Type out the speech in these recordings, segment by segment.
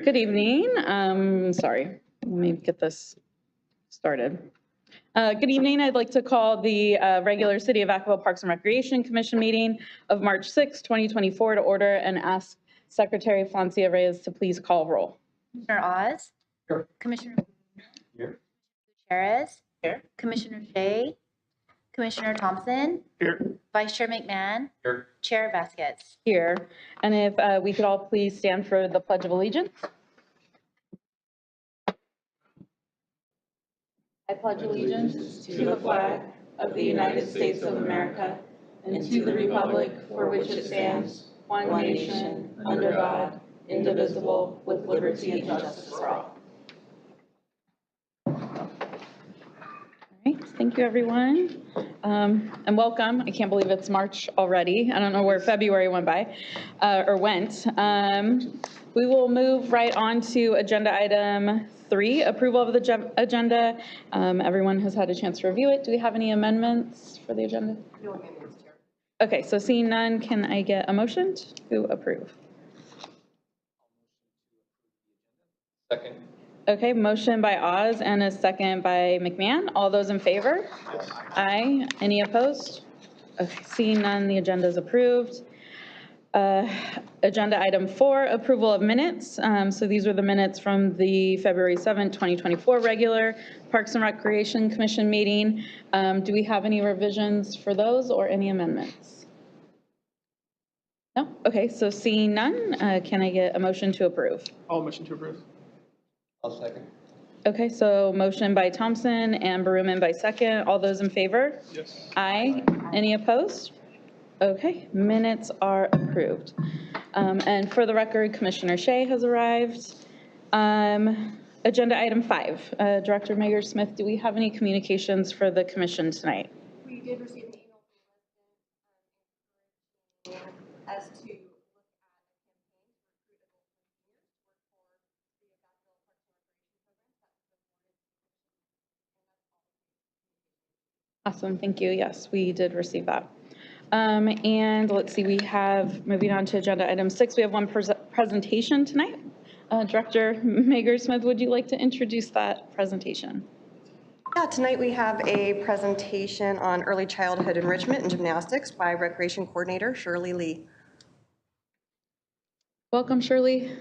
Good evening. Sorry, let me get this started. Good evening. I'd like to call the regular City of Vacaville Parks and Recreation Commission meeting of March 6, 2024 to order and ask Secretary Floncia Reyes to please call roll. Commissioner Oz? Here. Commissioner Here. Gutierrez? Here. Commissioner Shea? Commissioner Thompson? Here. Vice Chair McMahon? Here. Chair Vasquez? Here. And if we could all please stand for the Pledge of Allegiance. I pledge allegiance to the flag of the United States of America and to the republic for which it stands, one nation, under God, indivisible, with liberty and justice for all. All right, thank you, everyone. And welcome. I can't believe it's March already. I don't know where February went by, or went. We will move right on to agenda item 3, approval of the agenda. Everyone has had a chance to review it. Do we have any amendments for the agenda? No amendments, Chair. Okay, so seeing none, can I get a motion to approve? Second. Okay, motion by Oz and a second by McMahon. All those in favor? Aye. Any opposed? Okay, seeing none, the agenda is approved. Agenda item 4, approval of minutes. So these were the minutes from the February 7th, 2024 regular Parks and Recreation Commission meeting. Do we have any revisions for those or any amendments? No? Okay, so seeing none, can I get a motion to approve? All motion to approve. I'll second. Okay, so motion by Thompson and Baruman by second. All those in favor? Yes. Aye. Any opposed? Okay, minutes are approved. And for the record, Commissioner Shea has arrived. Agenda item 5, Director Mayor Smith, do we have any communications for the commission tonight? We did receive an email from the resident encouraging us to look at a campaign to recruit adults and seniors to work for the Vacaville Parks and Recreation program. That's all the communication. Awesome, thank you. Yes, we did receive that. And let's see, we have, moving on to agenda item 6, we have one presentation tonight. Director Mayor Smith, would you like to introduce that presentation? Yeah, tonight we have a presentation on early childhood enrichment and gymnastics by Recreation Coordinator Shirley Lee. Welcome, Shirley.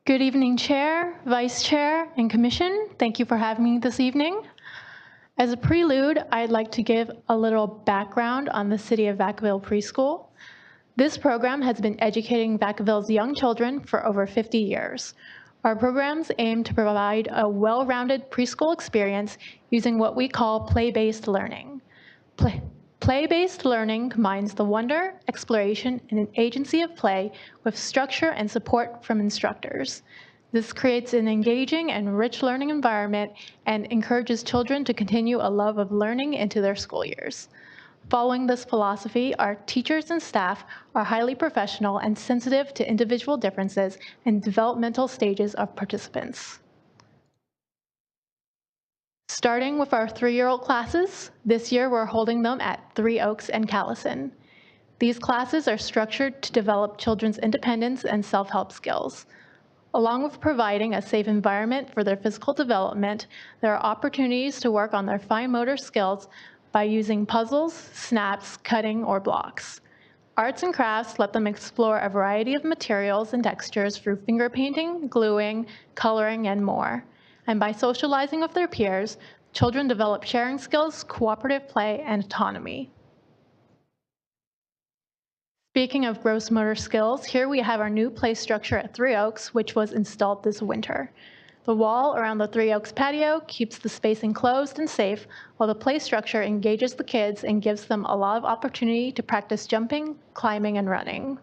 Good evening, Chair, Vice Chair, and Commission. Thank you for having me this evening. As a prelude, I'd like to give a little background on the City of Vacaville preschool. This program has been educating Vacaville's young children for over 50 years. Our programs aim to provide a well-rounded preschool experience using what we call play-based learning. Play-based learning combines the wonder, exploration, and agency of play with structure and support from instructors. This creates an engaging and rich learning environment and encourages children to continue a love of learning into their school years. Following this philosophy, our teachers and staff are highly professional and sensitive to individual differences and developmental stages of participants. Starting with our 3-year-old classes, this year we're holding them at 3 Oaks and Callison. These classes are structured to develop children's independence and self-help skills. Along with providing a safe environment for their physical development, there are opportunities to work on their fine motor skills by using puzzles, snaps, cutting, or blocks. Arts and crafts let them explore a variety of materials and textures through finger painting, gluing, coloring, and more. And by socializing with their peers, children develop sharing skills, cooperative play, and autonomy. Speaking of gross motor skills, here we have our new play structure at 3 Oaks, which was installed this winter. The wall around the 3 Oaks patio keeps the space enclosed and safe, while the play structure engages the kids and gives them a lot of opportunity to practice jumping, climbing, and running.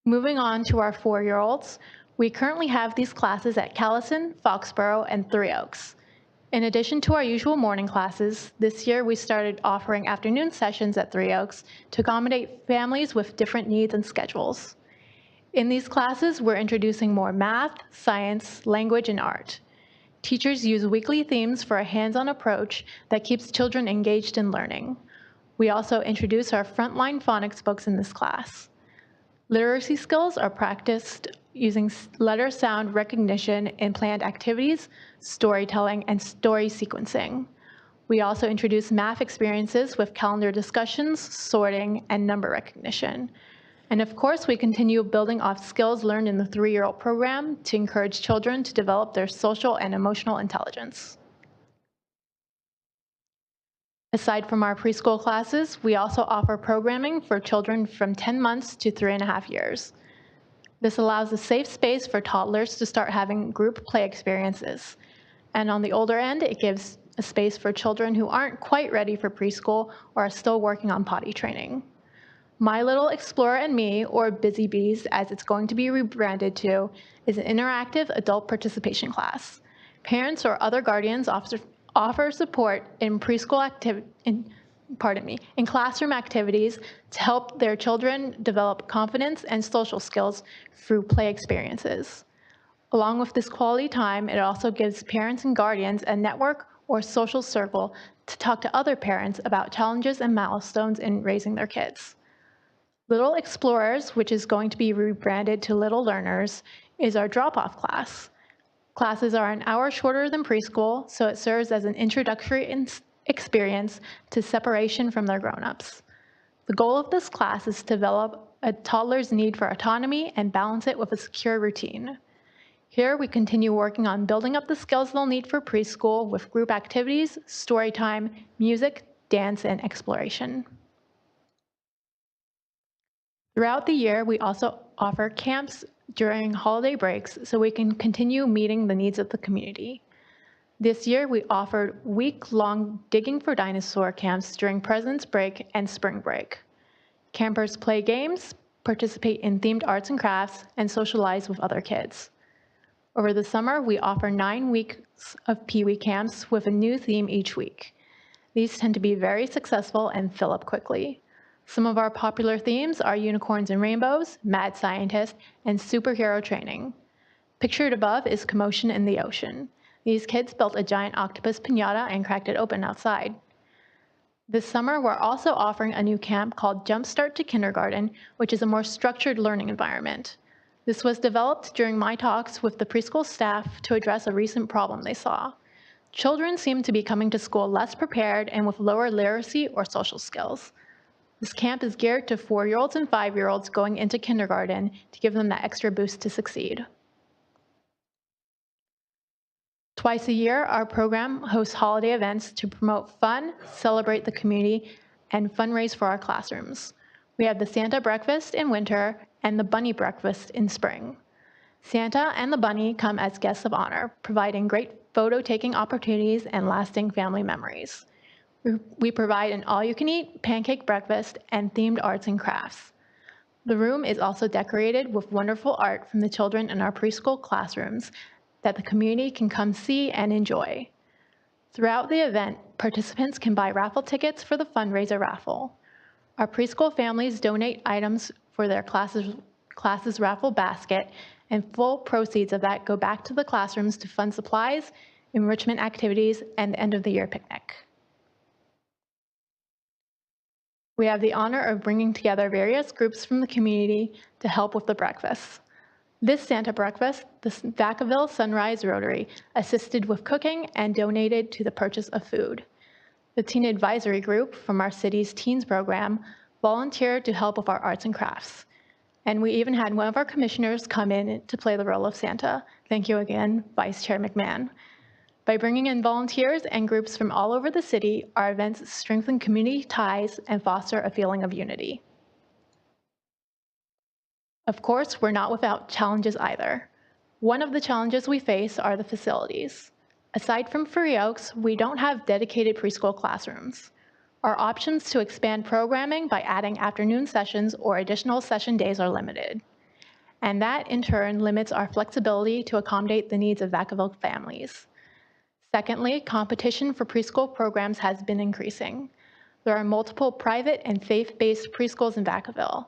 Moving on to our 4-year-olds, we currently have these classes at Callison, Foxborough, and 3 Oaks. In addition to our usual morning classes, this year we started offering afternoon sessions at 3 Oaks to accommodate families with different needs and schedules. In these classes, we're introducing more math, science, language, and art. Teachers use weekly themes for a hands-on approach that keeps children engaged in learning. We also introduce our frontline phonics books in this class. Literacy skills are practiced using letter sound recognition in planned activities, storytelling, and story sequencing. We also introduce math experiences with calendar discussions, sorting, and number recognition. And of course, we continue building off skills learned in the 3-year-old program to encourage children to develop their social and emotional intelligence. Aside from our preschool classes, we also offer programming for children from 10 months to 3.5 years. This allows a safe space for toddlers to start having group play experiences. And on the older end, it gives a space for children who aren't quite ready for preschool or are still working on potty training. My Little Explorer and Me, or Busy Bees as it's going to be rebranded to, is an interactive adult participation class. Parents or other guardians offer support in in classroom activities to help their children develop confidence and social skills through play experiences. Along with this quality time, it also gives parents and guardians a network or social circle to talk to other parents about challenges and milestones in raising their kids. Little Explorers, which is going to be rebranded to Little Learners, is our drop-off class. Classes are an hour shorter than preschool, so it serves as an introductory experience to separation from their grown-ups. The goal of this class is to develop a toddler's need for autonomy and balance it with a secure routine. Here, we continue working on building up the skills they'll need for preschool with group activities, story time, music, dance, and exploration. Throughout the year, we also offer camps during holiday breaks so we can continue meeting the needs of the community. This year, we offered week-long Digging for Dinosaur camps during President's Break and Spring Break. Campers play games, participate in themed arts and crafts, and socialize with other kids. Over the summer, we offer 9 weeks of Pee Wee camps with a new theme each week. These tend to be very successful and fill up quickly. Some of our popular themes are unicorns and rainbows, mad scientist, and superhero training. Pictured above is Commotion in the Ocean. These kids built a giant octopus piñata and cracked it open outside. This summer, we're also offering a new camp called Jumpstart to Kindergarten, which is a more structured learning environment. This was developed during my talks with the preschool staff to address a recent problem they saw. Children seem to be coming to school less prepared and with lower literacy or social skills. This camp is geared to 4-year-olds and 5-year-olds going into kindergarten to give them that extra boost to succeed. Twice a year, our program hosts holiday events to promote fun, celebrate the community, and fundraise for our classrooms. We have the Santa Breakfast in winter and the Bunny Breakfast in spring. Santa and the Bunny come as guests of honor, providing great photo-taking opportunities and lasting family memories. We provide an all-you-can-eat pancake breakfast and themed arts and crafts. The room is also decorated with wonderful art from the children in our preschool classrooms that the community can come see and enjoy. Throughout the event, participants can buy raffle tickets for the fundraiser raffle. Our preschool families donate items for their classes raffle basket, and full proceeds of that go back to the classrooms to fund supplies, enrichment activities, and the end-of-the-year picnic. We have the honor of bringing together various groups from the community to help with the breakfast. This Santa breakfast, the Vacaville Sunrise Rotary assisted with cooking and donated to the purchase of food. The Teen Advisory Group from our city's Teens program volunteered to help with our arts and crafts. And we even had one of our commissioners come in to play the role of Santa. Thank you again, Vice Chair McMahon. By bringing in volunteers and groups from all over the city, our events strengthen community ties and foster a feeling of unity. Of course, we're not without challenges either. One of the challenges we face are the facilities. Aside from Free Oaks, we don't have dedicated preschool classrooms. Our options to expand programming by adding afternoon sessions or additional session days are limited. And that, in turn, limits our flexibility to accommodate the needs of Vacaville families. Secondly, competition for preschool programs has been increasing. There are multiple private and faith-based preschools in Vacaville.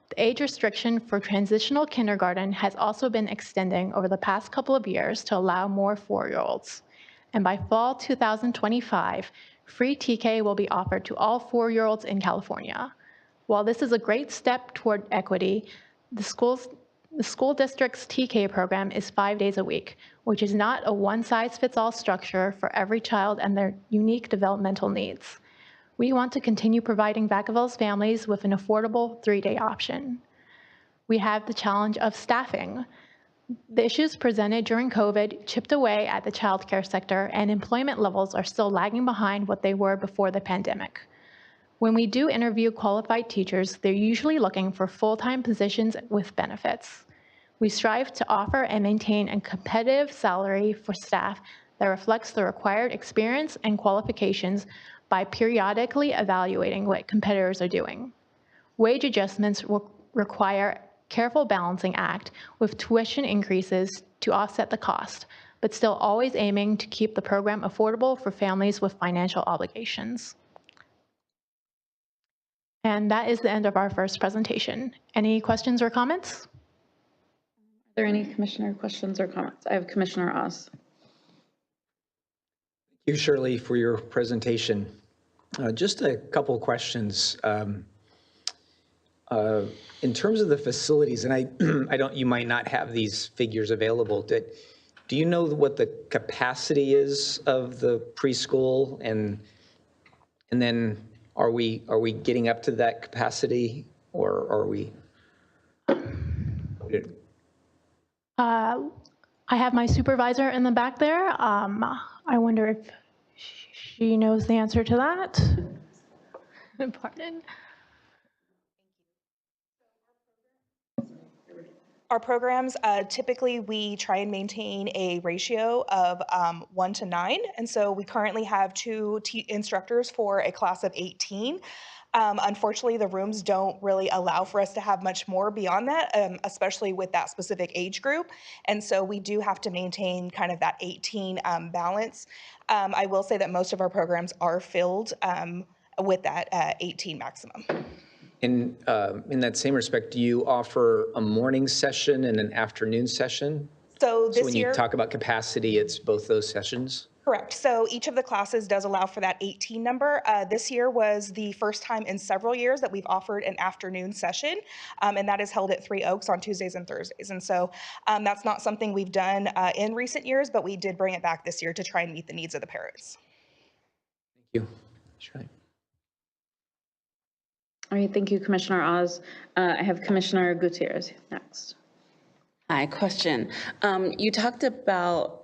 The age restriction for transitional kindergarten has also been extending over the past couple of years to allow more 4-year-olds. And by fall 2025, free TK will be offered to all 4-year-olds in California. While this is a great step toward equity, the school district's TK program is 5 days a week, which is not a one-size-fits-all structure for every child and their unique developmental needs. We want to continue providing Vacaville's families with an affordable 3-day option. We have the challenge of staffing. The issues presented during COVID chipped away at the childcare sector, and employment levels are still lagging behind what they were before the pandemic. When we do interview qualified teachers, they're usually looking for full-time positions with benefits. We strive to offer and maintain a competitive salary for staff that reflects the required experience and qualifications by periodically evaluating what competitors are doing. Wage adjustments will require careful balancing act with tuition increases to offset the cost, but still always aiming to keep the program affordable for families with financial obligations. And that is the end of our first presentation. Any questions or comments? Are there any commissioner questions or comments? I have Commissioner Oz. Thank you, Shirley, for your presentation. Just a couple of questions. In terms of the facilities, and I don't, you might not have these figures available. Do you know what the capacity is of the preschool, and then are we getting up to that capacity, or are we? I have my supervisor in the back there. I wonder if she knows the answer to that. Pardon? Our programs, typically we try and maintain a ratio of 1 to 9. And so we currently have 2 instructors for a class of 18. Unfortunately, the rooms don't really allow for us to have much more beyond that, especially with that specific age group. And so we do have to maintain kind of that 18 balance. I will say that most of our programs are filled with that 18 maximum. In that same respect, do you offer a morning session and an afternoon session? So this when year, you talk about capacity, it's both those sessions? correct. So each of the classes does allow for that 18 number. This year was the first time in several years that we've offered an afternoon session, and that is held at Three Oaks on Tuesdays and Thursdays. And so that's not something we've done in recent years, but we did bring it back this year to try and meet the needs of the parents. Thank you. Sure. All right, thank you, Commissioner Oz. I have Commissioner Gutierrez next. Hi, question. You talked about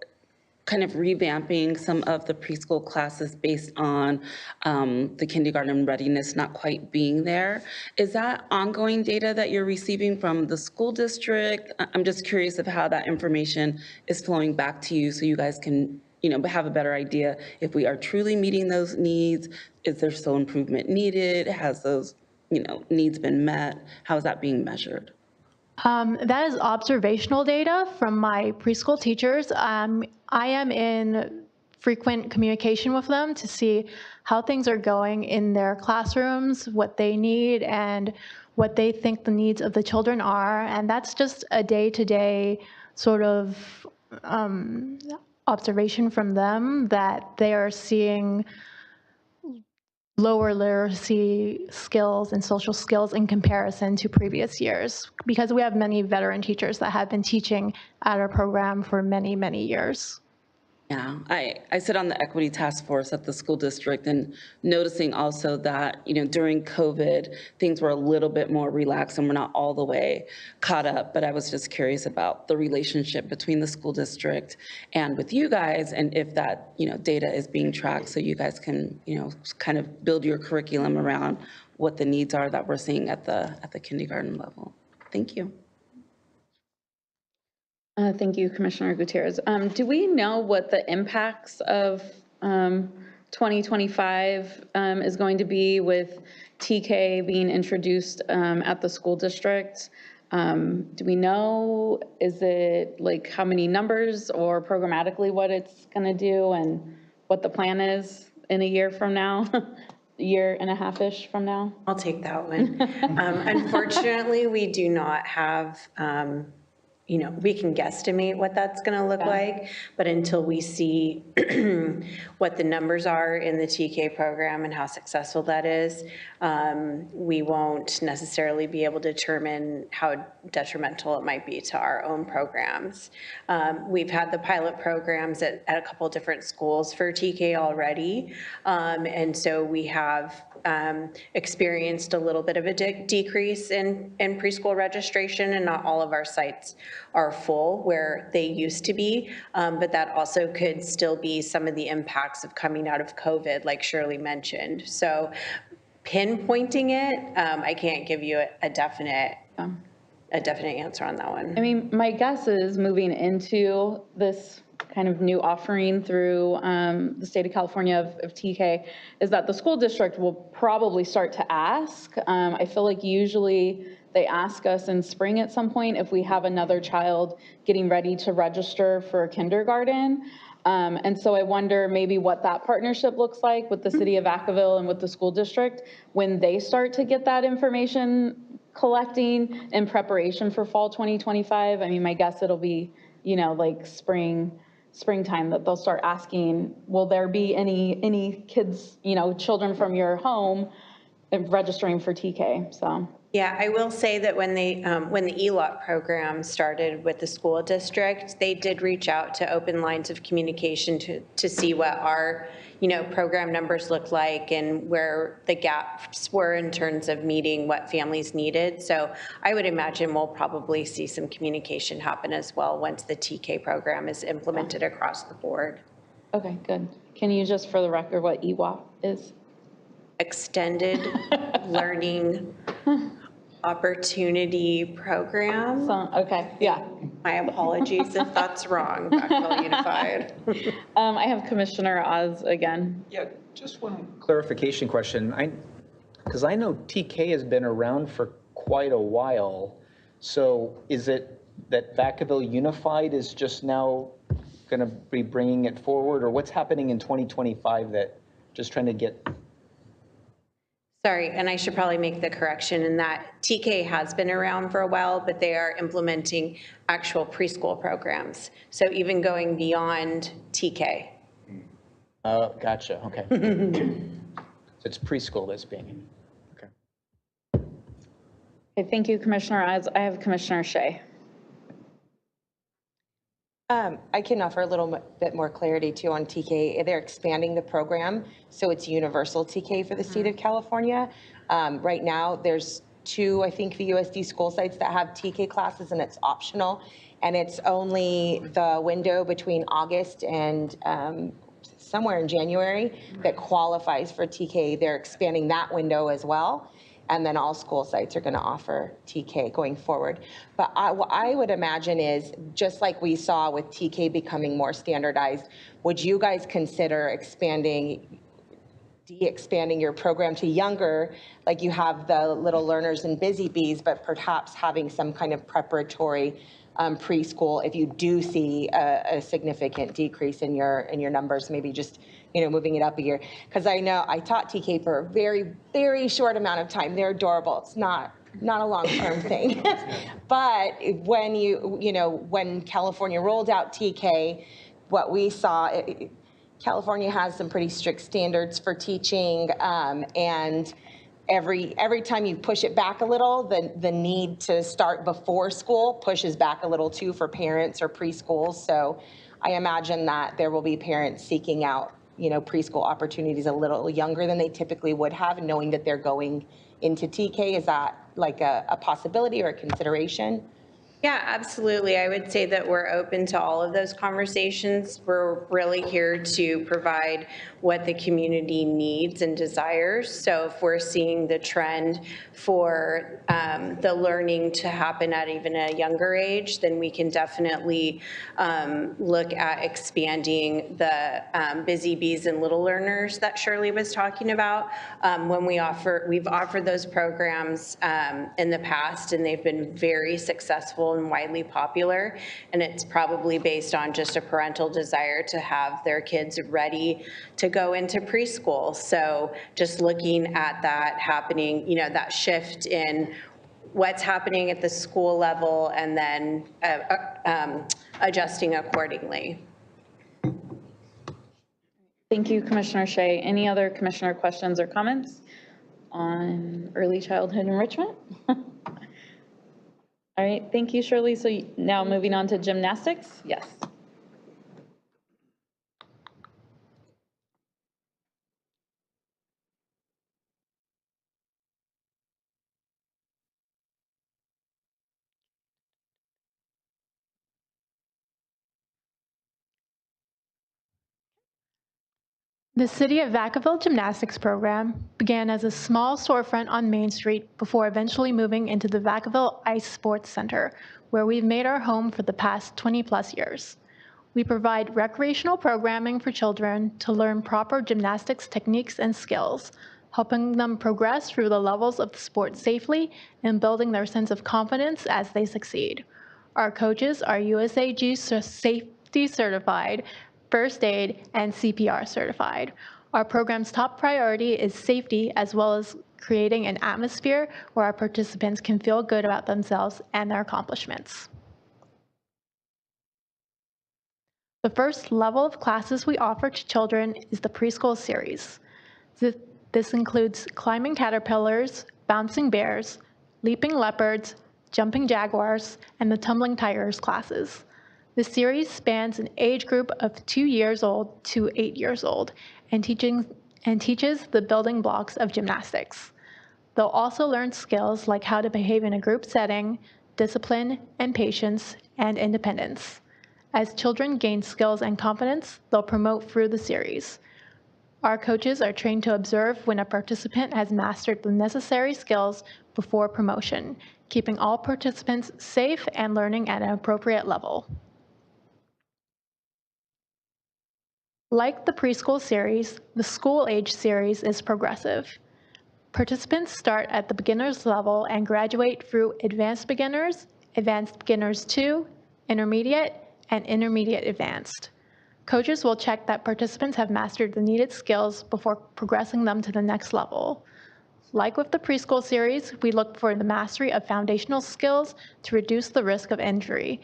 kind of revamping some of the preschool classes based on the kindergarten readiness not quite being there. Is that ongoing data that you're receiving from the school district? I'm just curious of how that information is flowing back to you so you guys can have a better idea if we are truly meeting those needs. Is there still improvement needed? Has those needs been met? How is that being measured? That is observational data from my preschool teachers. I am in frequent communication with them to see how things are going in their classrooms, what they need, and what they think the needs of the children are. And that's just a day-to-day sort of observation from them that they are seeing lower literacy skills and social skills in comparison to previous years, because we have many veteran teachers that have been teaching at our program for many, many years. Yeah, I sit on the equity task force at the school district, and noticing also that, during COVID, things were a little bit more relaxed and we're not all the way caught up. But I was just curious about the relationship between the school district and with you guys, and if that, data is being tracked so you guys can, kind of build your curriculum around what the needs are that we're seeing at the kindergarten level. Thank you. Thank you, Commissioner Gutierrez. Do we know what the impacts of 2025 is going to be with TK being introduced at the school district? Do we know, is it like how many numbers or programmatically what it's going to do and what the plan is in a year from now? A year and a half-ish from now? I'll take that one. Unfortunately, we do not have we can guesstimate what that's going to look like, but until we see what the numbers are in the TK program and how successful that is, we won't necessarily be able to determine how detrimental it might be to our own programs. We've had the pilot programs at a couple different schools for TK already, and so we have experienced a little bit of a decrease in preschool registration, and not all of our sites are full where they used to be, but that also could still be some of the impacts of coming out of COVID, like Shirley mentioned. So pinpointing it, I can't give you a definite answer on that one. I mean, my guess is moving into this kind of new offering through the state of California of TK is that the school district will probably start to ask. I feel like usually they ask us in spring at some point if we have another child getting ready to register for kindergarten. And so I wonder maybe what that partnership looks like with the city of Vacaville and with the school district when they start to get that information collecting in preparation for fall 2025. I mean, my guess it'll be, like springtime that they'll start asking, will there be any kids, children from your home registering for TK? So. Yeah, I will say that when the ELOT program started with the school district, they did reach out to open lines of communication to see what our, program numbers looked like and where the gaps were in terms of meeting what families needed. So I would imagine we'll probably see some communication happen as well once the TK program is implemented across the board. Okay, good. Can you just, for the record, what EWOP is? Extended Learning Opportunity Program. Okay, yeah. My apologies if that's wrong, Vacaville Unified. I have Commissioner Oz again. Yeah, just one clarification question. Because I know TK has been around for quite a while. So is it that Vacaville Unified is just now going to be bringing it forward? Or what's happening in 2025 that just trying to get... Sorry, and I should probably make the correction in that TK has been around for a while, but they are implementing actual preschool programs. So even going beyond TK. Gotcha, okay. So it's preschool that's being, okay. Okay, thank you, Commissioner Oz. I have Commissioner Shea. I can offer a little bit more clarity too on TK. They're expanding the program, so it's universal TK for the state of California. Right now, there's 2, I think, VUSD school sites that have TK classes, and it's optional. And it's only the window between August and somewhere in January that qualifies for TK. They're expanding that window as well. And then all school sites are going to offer TK going forward. But what I would imagine is, just like we saw with TK becoming more standardized, would you guys consider expanding your program to younger, like you have the Little Learners and Busy Bees, but perhaps having some kind of preparatory preschool if you do see a significant decrease in your numbers, maybe just moving it up a year? Because I know I taught TK for a very, very short amount of time. They're adorable. It's not a long-term thing. But when when California rolled out TK, what we saw, California has some pretty strict standards for teaching, and every time you push it back a little, the need to start before school pushes back a little too for parents or preschools. So I imagine that there will be parents seeking out preschool opportunities a little younger than they typically would have, knowing that they're going into TK. Is that like a possibility or a consideration? Yeah, absolutely. I would say that we're open to all of those conversations. We're really here to provide what the community needs and desires. So if we're seeing the trend for the learning to happen at even a younger age, then we can definitely look at expanding the Busy Bees and Little Learners that Shirley was talking about. When we've offered those programs in the past, and they've been very successful and widely popular, and it's probably based on just a parental desire to have their kids ready to go into preschool. So just looking at that happening, that shift in what's happening at the school level and then adjusting accordingly. Thank you, Commissioner Shea. Any other commissioner questions or comments on early childhood enrichment? All right, thank you, Shirley. So now moving on to gymnastics. Yes. The City of Vacaville gymnastics program began as a small storefront on Main Street before eventually moving into the Vacaville Ice Sports Center, where we've made our home for the past 20-plus years. We provide recreational programming for children to learn proper gymnastics techniques and skills, helping them progress through the levels of the sport safely and building their sense of confidence as they succeed. Our coaches are USAG safety certified, first aid, and CPR certified. Our program's top priority is safety, as well as creating an atmosphere where our participants can feel good about themselves and their accomplishments. The first level of classes we offer to children is the preschool series. This includes climbing caterpillars, bouncing bears, leaping leopards, jumping jaguars, and the tumbling tigers classes. The series spans an age group of 2 years old to 8 years old and teaches the building blocks of gymnastics. They'll also learn skills like how to behave in a group setting, discipline and patience, and independence. As children gain skills and confidence, they'll promote through the series. Our coaches are trained to observe when a participant has mastered the necessary skills before promotion, keeping all participants safe and learning at an appropriate level. Like the preschool series, the school age series is progressive. Participants start at the beginner's level and graduate through advanced beginners 2, intermediate, and intermediate advanced. Coaches will check that participants have mastered the needed skills before progressing them to the next level. Like with the preschool series, we look for the mastery of foundational skills to reduce the risk of injury,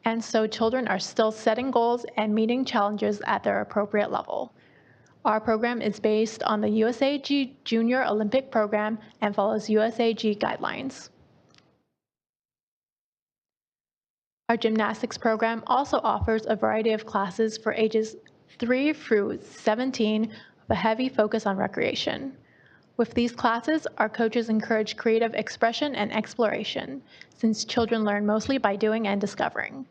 and so children are still setting goals and meeting challenges at their appropriate level. Our program is based on the USAG Junior Olympic program and follows USAG guidelines. Our gymnastics program also offers a variety of classes for ages 3 through 17 with a heavy focus on recreation. With these classes, our coaches encourage creative expression and exploration, since children learn mostly by doing and discovering.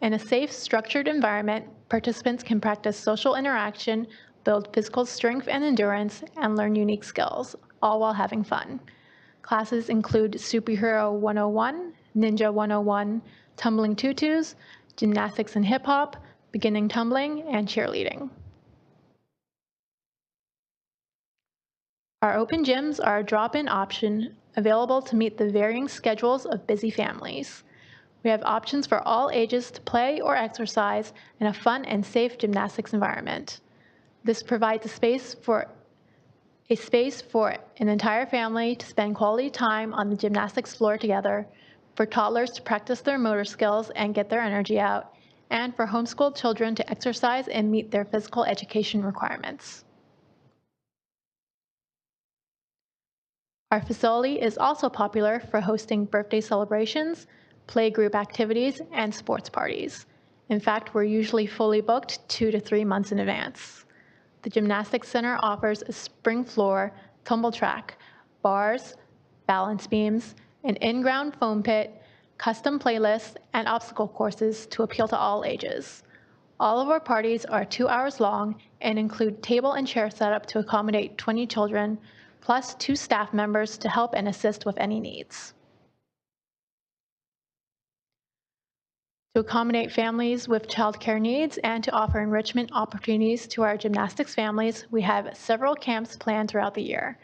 In a safe, structured environment, participants can practice social interaction, build physical strength and endurance, and learn unique skills, all while having fun. Classes include Superhero 101, Ninja 101, Tumbling Tutus, Gymnastics and Hip Hop, Beginning Tumbling, and Cheerleading. Our open gyms are a drop-in option available to meet the varying schedules of busy families. We have options for all ages to play or exercise in a fun and safe gymnastics environment. This provides a space for an entire family to spend quality time on the gymnastics floor together, for toddlers to practice their motor skills and get their energy out, and for homeschooled children to exercise and meet their physical education requirements. Our facility is also popular for hosting birthday celebrations, playgroup activities, and sports parties. In fact, we're usually fully booked 2 to 3 months in advance. The Gymnastics Center offers a spring floor, tumble track, bars, balance beams, an in-ground foam pit, custom playlists, and obstacle courses to appeal to all ages. All of our parties are 2 hours long and include table and chair setup to accommodate 20 children, plus 2 staff members to help and assist with any needs. To accommodate families with childcare needs and to offer enrichment opportunities to our gymnastics families, we have several camps planned throughout the year.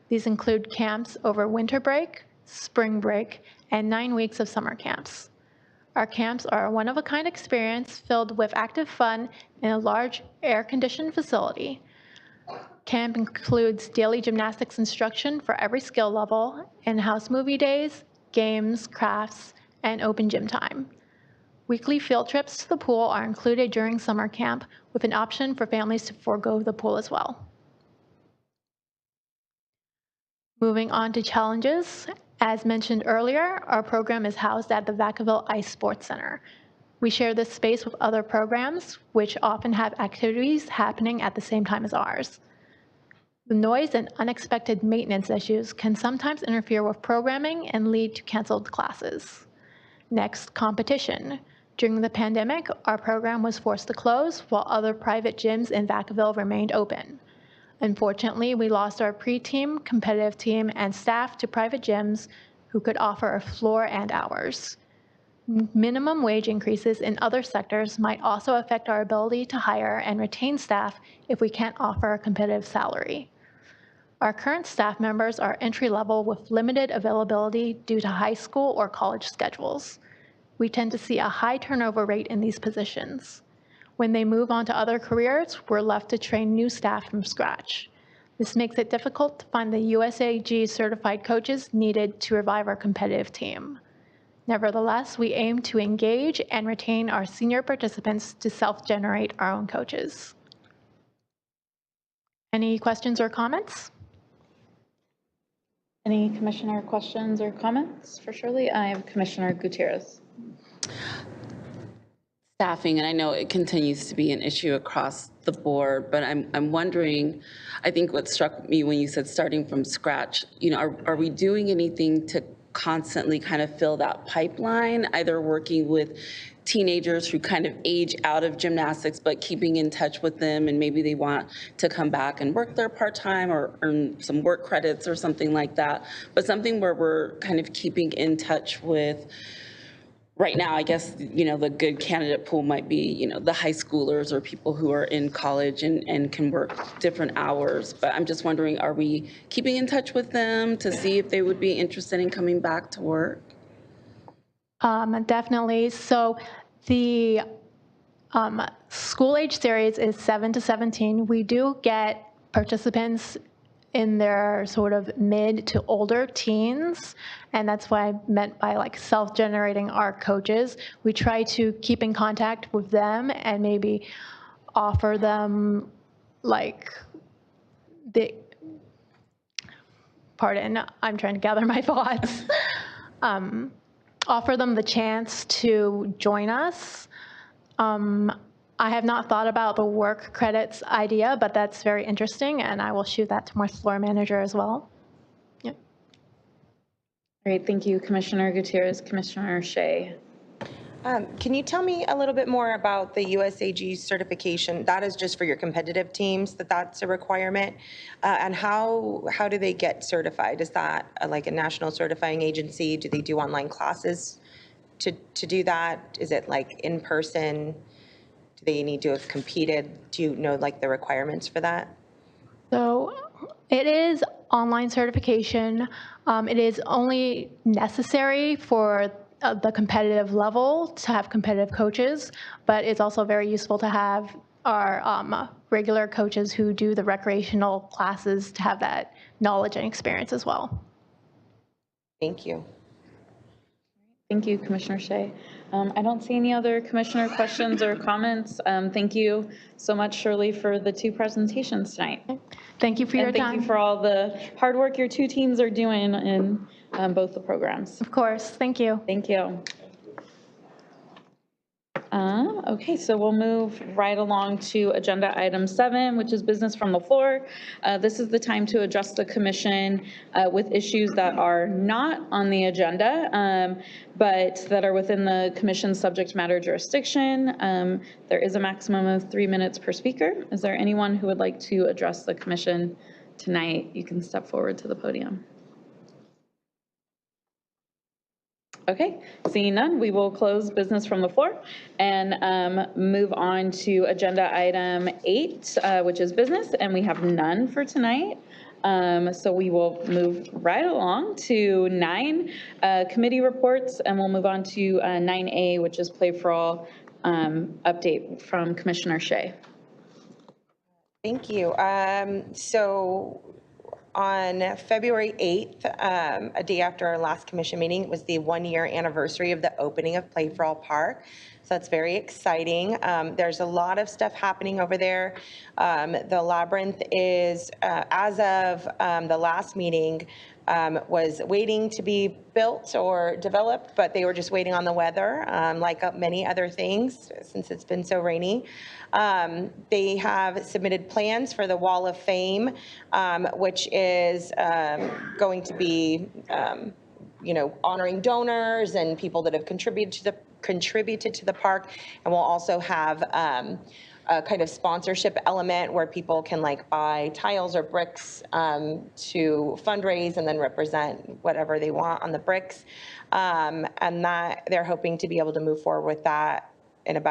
These include camps over winter break, spring break, and 9 weeks of summer camps. Our camps are a one-of-a-kind experience filled with active fun in a large air-conditioned facility. Camp includes daily gymnastics instruction for every skill level, in-house movie days, games, crafts, and open gym time. Weekly field trips to the pool are included during summer camp, with an option for families to forego the pool as well. Moving on to challenges. As mentioned earlier, our program is housed at the Vacaville Ice Sports Center. We share this space with other programs, which often have activities happening at the same time as ours. The noise and unexpected maintenance issues can sometimes interfere with programming and lead to canceled classes. Next, competition. During the pandemic, our program was forced to close while other private gyms in Vacaville remained open. Unfortunately, we lost our pre-team, competitive team, and staff to private gyms who could offer a floor and hours. Minimum wage increases in other sectors might also affect our ability to hire and retain staff if we can't offer a competitive salary. Our current staff members are entry-level with limited availability due to high school or college schedules. We tend to see a high turnover rate in these positions. When they move on to other careers, we're left to train new staff from scratch. This makes it difficult to find the USAG certified coaches needed to revive our competitive team. Nevertheless, we aim to engage and retain our senior participants to self-generate our own coaches. Any questions or comments? Any commissioner questions or comments for Shirley? I have Commissioner Gutierrez. Staffing, and I know it continues to be an issue across the board, but I'm wondering, I think what struck me when you said starting from scratch, are we doing anything to constantly kind of fill that pipeline, either working with teenagers who kind of age out of gymnastics, but keeping in touch with them, and maybe they want to come back and work there part-time or earn some work credits or something like that, but something where we're kind of keeping in touch with. Right now, I guess, the good candidate pool might be, the high schoolers or people who are in college and can work different hours. But I'm just wondering, are we keeping in touch with them to see if they would be interested in coming back to work? Definitely. So the school age series is 7 to 17. We do get participants in their sort of mid to older teens, and that's what I meant by like self-generating our coaches. We try to keep in contact with them and maybe offer them I'm trying to gather my thoughts. Offer them the chance to join us. I have not thought about the work credits idea, but that's very interesting, and I will shoot that to my floor manager as well. Yep. Great, thank you, Commissioner Gutierrez. Commissioner Shea. Can you tell me a little bit more about the USAG certification? That is just for your competitive teams, that's a requirement? And how do they get certified? Is that like a national certifying agency? Do they do online classes to do that? Is it like in person? Do they need to have competed? Do you know like the requirements for that? So it is online certification. It is only necessary for the competitive level to have competitive coaches, but it's also very useful to have our regular coaches who do the recreational classes to have that knowledge and experience as well. Thank you. Thank you, Commissioner Shea. I don't see any other commissioner questions or comments. Thank you so much, Shirley, for the two presentations tonight. Thank you for your time. Thank you for all the hard work your two teams are doing in both the programs. Of course. Thank you. Thank you. Okay, so we'll move right along to agenda item 7, which is business from the floor. This is the time to address the commission with issues that are not on the agenda, but that are within the commission's subject matter jurisdiction. There is a maximum of 3 minutes per speaker. Is there anyone who would like to address the commission tonight? You can step forward to the podium. Okay, seeing none, we will close business from the floor and move on to agenda item 8, which is business, and we have none for tonight. So we will move right along to 9, committee reports, and we'll move on to 9A, which is Play for All update from Commissioner Shea. Thank you. So on February 8th, a day after our last commission meeting, it was the 1-year anniversary of the opening of Play for All Park. So that's very exciting. There's a lot of stuff happening over there. The Labyrinth is, as of the last meeting, was waiting to be built or developed, but they were just waiting on the weather, like many other things, since it's been so rainy. They have submitted plans for the Wall of Fame, which is going to be, honoring donors and people that have contributed to the park, and we'll also have a kind of sponsorship element where people can like buy tiles or bricks to fundraise and then represent whatever they want on the bricks. And that they're hoping to be able to move forward with that in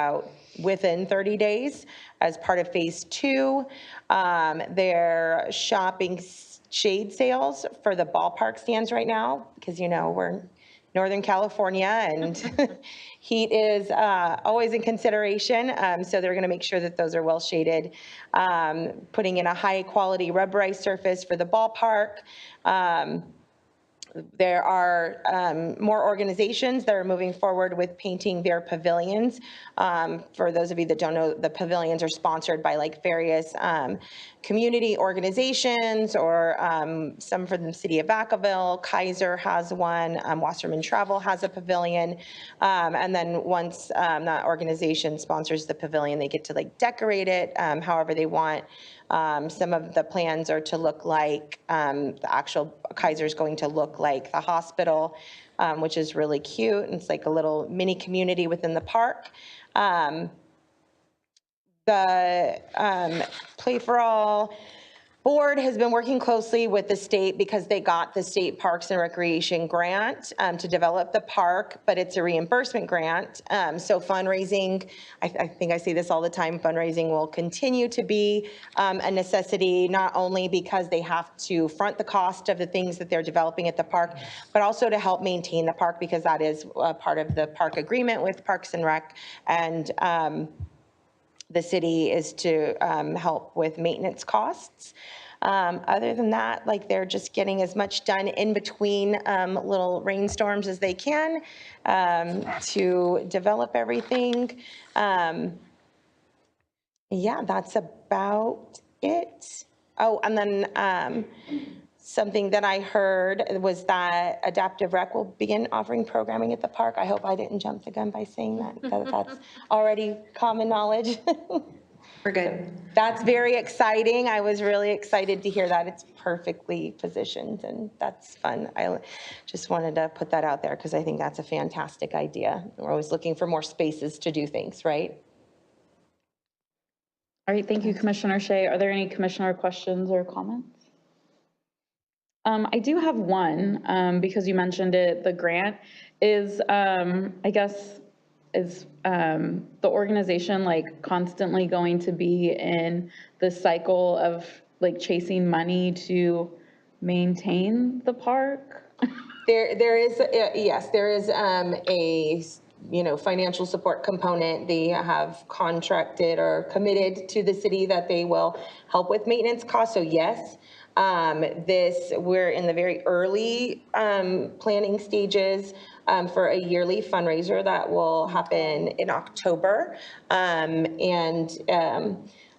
within 30 days as part of phase 2. They're shopping shade sales for the ballpark stands right now because, we're in Northern California and heat is always in consideration. So they're going to make sure that those are well shaded, putting in a high quality rubberized surface for the ballpark. There are more organizations that are moving forward with painting their pavilions. For those of you that don't know, the pavilions are sponsored by like various community organizations or some from the city of Vacaville. Kaiser has one, Wasserman Travel has a pavilion. And then once that organization sponsors the pavilion, they get to like decorate it however they want. Some of the plans are to look like the actual Kaiser is going to look like the hospital, which is really cute. It's like a little mini community within the park. The Play for All board has been working closely with the state because they got the state Parks and Recreation grant to develop the park, but it's a reimbursement grant. So fundraising, I think I say this all the time, fundraising will continue to be a necessity, not only because they have to front the cost of the things that they're developing at the park, but also to help maintain the park because that is part of the park agreement with Parks and Rec. And the city is to help with maintenance costs. Other than that, like they're just getting as much done in between little rainstorms as they can to develop everything. Yeah, that's about it. Oh, and then something that I heard was that Adaptive Rec will begin offering programming at the park. I hope I didn't jump the gun by saying that. That's already common knowledge. We're good. That's very exciting. I was really excited to hear that. It's perfectly positioned and that's fun. I just wanted to put that out there because I think that's a fantastic idea. We're always looking for more spaces to do things, right? All right, thank you, Commissioner Shea. Are there any commissioner questions or comments? I do have one, because you mentioned it, the grant is, I guess, is the organization like constantly going to be in the cycle of like chasing money to maintain the park? There is, yes, there is a financial support component. They have contracted or committed to the city that they will help with maintenance costs. So yes, we're in the very early planning stages for a yearly fundraiser that will happen in October.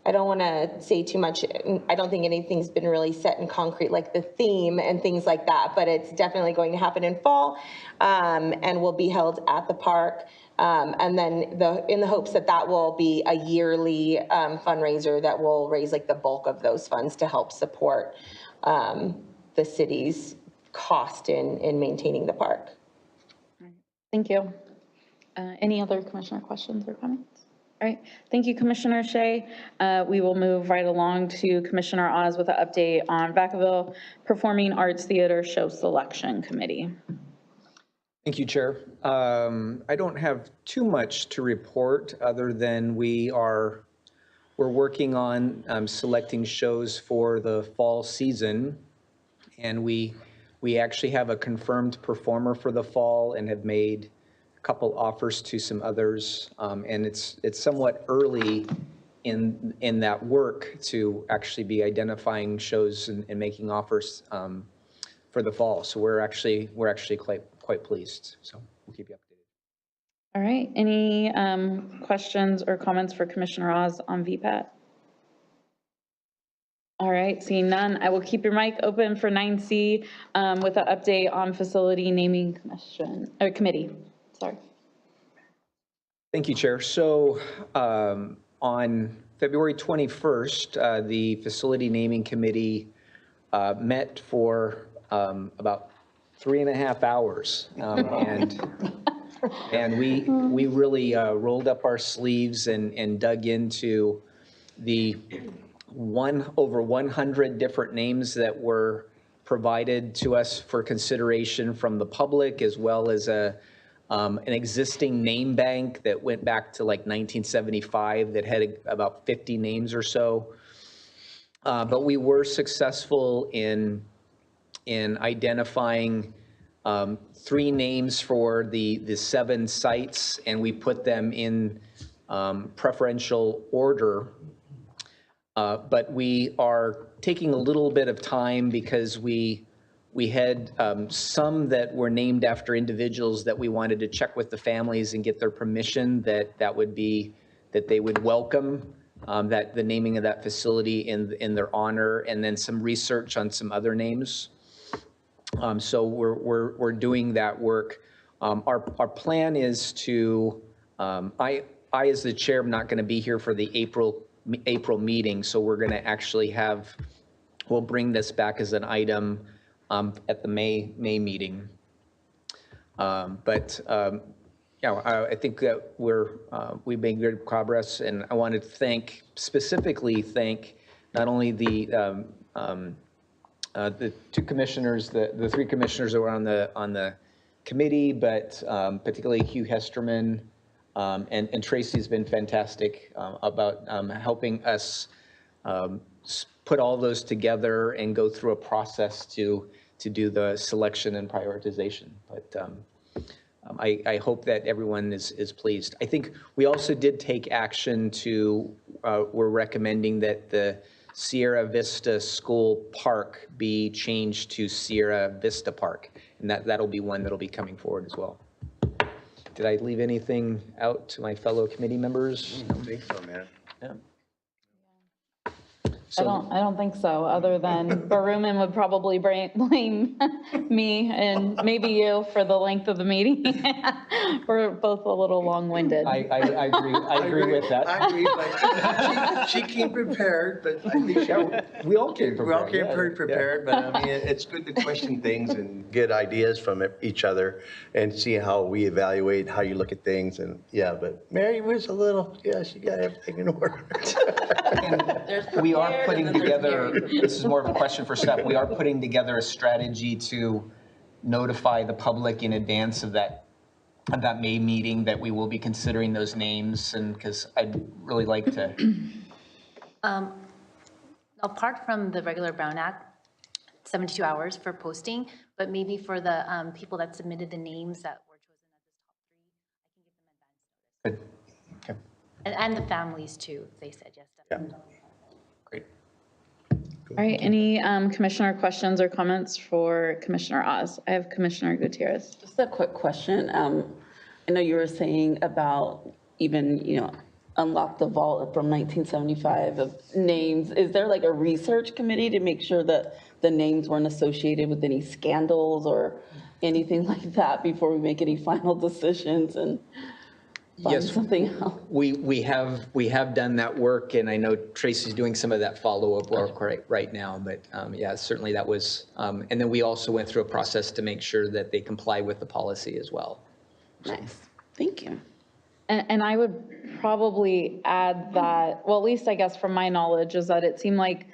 I don't want to say too much. I don't think anything's been really set in concrete, like the theme and things like that, but it's definitely going to happen in fall and will be held at the park. And then in the hopes that that will be a yearly fundraiser that will raise like the bulk of those funds to help support the city's cost in maintaining the park. Thank you. Any other commissioner questions or comments? All right, thank you, Commissioner Shea. We will move right along to Commissioner Oz with an update on Vacaville Performing Arts Theater Show Selection Committee. Thank you, Chair. I don't have too much to report other than we're working on selecting shows for the fall season, and we actually have a confirmed performer for the fall and have made couple offers to some others, and it's somewhat early in that work to actually be identifying shows and making offers for the fall. So we're actually quite pleased. So we'll keep you updated. All right. Any questions or comments for Commissioner Oz on VPAT? All right. Seeing none, I will keep your mic open for 9C with an update on facility naming committee. Sorry. Thank you, Chair. So on February 21st, the Facility Naming Committee met for about 3.5 hours. And we really rolled up our sleeves and dug into the over 100 different names that were provided to us for consideration from the public, as well as an existing name bank that went back to like 1975 that had about 50 names or so. But we were successful in identifying 3 names for the 7 sites, and we put them in preferential order. But we are taking a little bit of time because we had some that were named after individuals that we wanted to check with the families and get their permission that they would welcome that the naming of that facility in their honor, and then some research on some other names. So we're doing that work. Our plan is to, I as the chair am not going to be here for the April meeting, so we're going to actually we'll bring this back as an item at the May meeting. Yeah, I think that we've made good progress, and I wanted to specifically thank not only the 2 commissioners, the 3 commissioners that were on the committee, but particularly Hugh Hesterman, and Tracy's been fantastic about helping us put all those together and go through a process to do the selection and prioritization. But I hope that everyone is pleased. I think we also did take action we're recommending that the Sierra Vista School Park be changed to Sierra Vista Park, and that'll be one that'll be coming forward as well. Did I leave anything out to my fellow committee members? I don't think so, man. Yeah. I don't think so, other than Baruman would probably blame me and maybe you for the length of the meeting. We're both a little long-winded. I agree with that. I agree, but she came prepared, but I think we all came prepared. we all came pretty prepared, but I mean, it's good to question things and get ideas from each other and see how we evaluate, how you look at things, and yeah, but Mary was she got everything in order. We are putting together, this is more of a question for staff, we are putting together a strategy to notify the public in advance of that May meeting that we will be considering those names, and because I'd really like to. Apart from the regular Brown Act, 72 hours for posting, but maybe for the people that submitted the names that were chosen as the top 3, I can give them advance notice. Good. Okay. And the families too, if they said yes. Definitely. Great. All right, any commissioner questions or comments for Commissioner Oz? I have Commissioner Gutierrez. Just a quick question. I know you were saying about even, unlock the vault from 1975 of names. Is there like a research committee to make sure that the names weren't associated with any scandals or anything like that before we make any final decisions and find something else? We have done that work, and I know Tracy's doing some of that follow-up work right now, but yeah, certainly that was, and then we also went through a process to make sure that they comply with the policy as well. Nice, thank you. And I would probably add that, well, at least I guess from my knowledge, is that it seemed like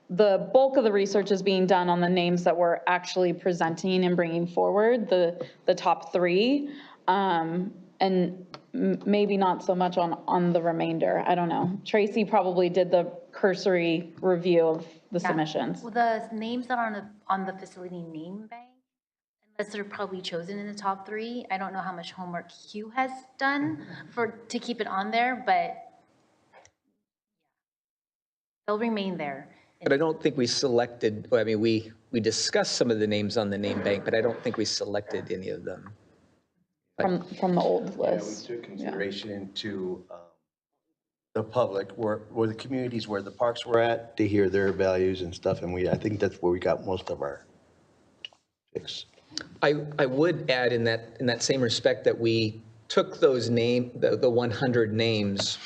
the bulk of the research is being done on the names that we're actually presenting and bringing forward, the top 3. And maybe not so much on the remainder. I don't know. Tracy probably did the cursory review of the submissions. Well, the names that are on the facility name bank, unless they're probably chosen in the top 3, I don't know how much homework Hugh has done to keep it on there, but they'll remain there. But I don't think we selected, I mean, we discussed some of the names on the name bank, but I don't think we selected any of them. From the old list. We took consideration into the public, where the communities where the parks were at, to hear their values and stuff, and I think that's where we got most of our picks. I would add in that same respect that we took those the 100 names,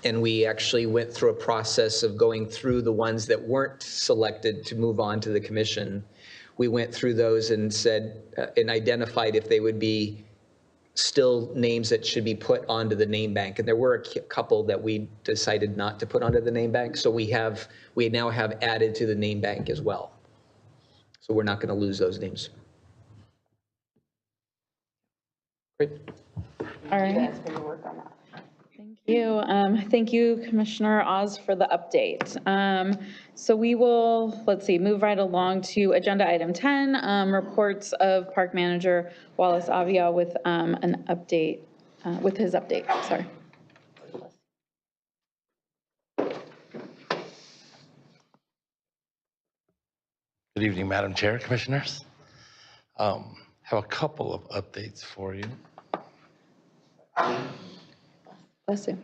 and we actually went through a process of going through the ones that weren't selected to move on to the commission. We went through those and said, and identified if they would be still names that should be put onto the name bank. And there were a couple that we decided not to put onto the name bank. So we now have added to the name bank as well. So we're not going to lose those names. Great. All right. Thank you. Thank you, Commissioner Oz, for the update. So we will, let's see, move right along to agenda item 10, reports of Park Manager Wallace Avia with an update, with his update, sorry. Good evening, Madam Chair, Commissioners. Have a couple of updates for you. Bless you.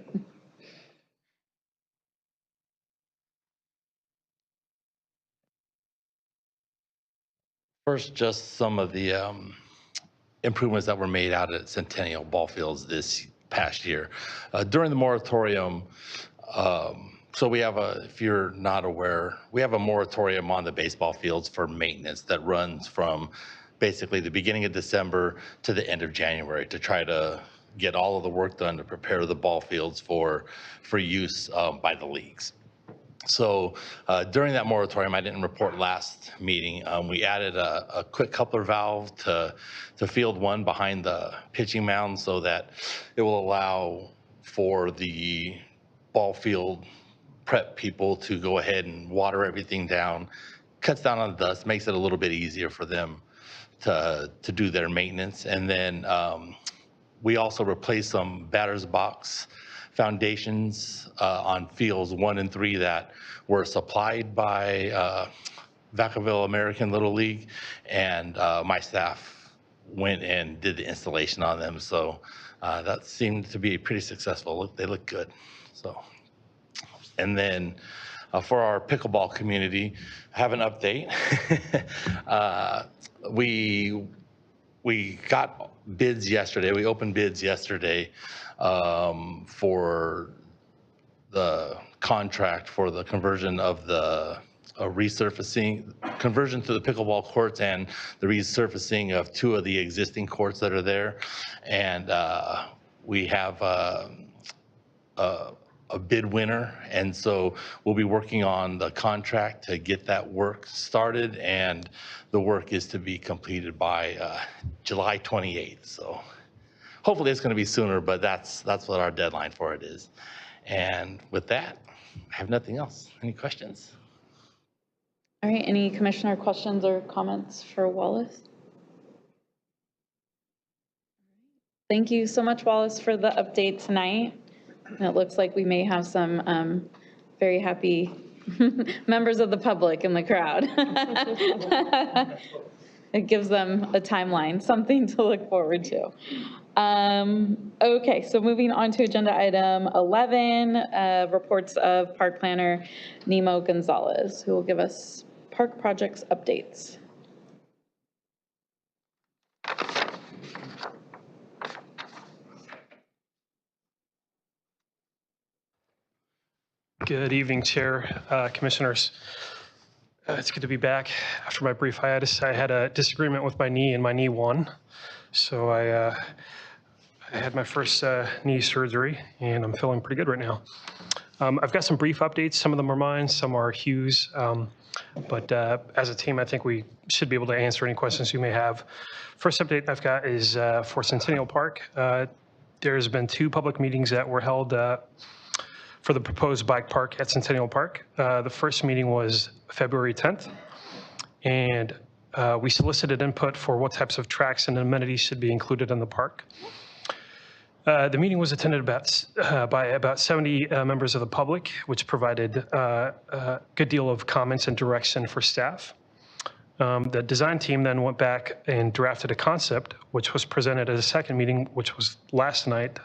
First, just some of the improvements that were made out at Centennial Ball Fields this past year. During the moratorium, so we have if you're not aware, we have a moratorium on the baseball fields for maintenance that runs from basically the beginning of December to the end of January to try to get all of the work done to prepare the ball fields for use by the leagues. So during that moratorium, I didn't report last meeting, we added a quick coupler valve to field 1 behind the pitching mound so that it will allow for the ball field prep people to go ahead and water everything down, cuts down on the dust, makes it a little bit easier for them to do their maintenance. And then we also replaced some batter's box foundations on fields 1 and 3 that were supplied by Vacaville American Little League, and my staff went and did the installation on them. So that seemed to be pretty successful. They look good. So, and then for our pickleball community, I have an update. We got bids yesterday. We opened bids yesterday for the contract for the conversion of the conversion to the pickleball courts and the resurfacing of 2 of the existing courts that are there. And we have a bid winner, and so we'll be working on the contract to get that work started, and the work is to be completed by July 28th. So hopefully it's going to be sooner, but that's what our deadline for it is. And with that, I have nothing else. Any questions? All right, any commissioner questions or comments for Wallace? Thank you so much, Wallace, for the update tonight. And it looks like we may have some very happy members of the public in the crowd. It gives them a timeline, something to look forward to. Okay, so moving on to agenda item 11, reports of Park Planner Nemo Gonzalez, who will give us park projects updates. Good evening, Chair, Commissioners. It's good to be back after my brief hiatus. I had a disagreement with my knee, and my knee won. So I had my first knee surgery, and I'm feeling pretty good right now. I've got some brief updates. Some of them are mine, some are Hugh's. But as a team, I think we should be able to answer any questions you may have. First update I've got is for Centennial Park. There's been 2 public meetings that were held for the proposed bike park at Centennial Park. The first meeting was February 10th, and we solicited input for what types of tracks and amenities should be included in the park. The meeting was attended by about 70 members of the public, which provided a good deal of comments and direction for staff. The design team then went back and drafted a concept, which was presented at a second meeting, which was last night.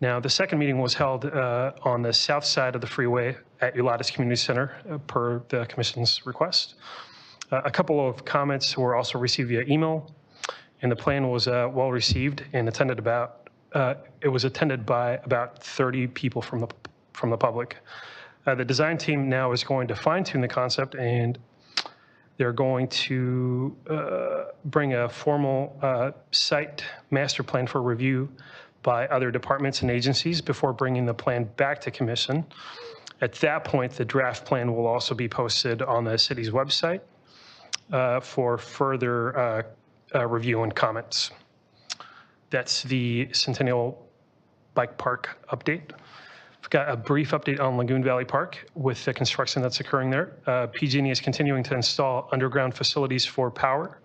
Now, the second meeting was held on the south side of the freeway at Ulatis Community Center per the Commission's request. A couple of comments were also received via email, and the plan was well received and attended it was attended by about 30 people from the public. The design team now is going to fine tune the concept and They're going to bring a formal site master plan for review by other departments and agencies before bringing the plan back to commission. At that point, the draft plan will also be posted on the city's website for further review and comments. That's the Centennial Bike Park update. I've got a brief update on Lagoon Valley Park with the construction that's occurring there. PG&E is continuing to install underground facilities for power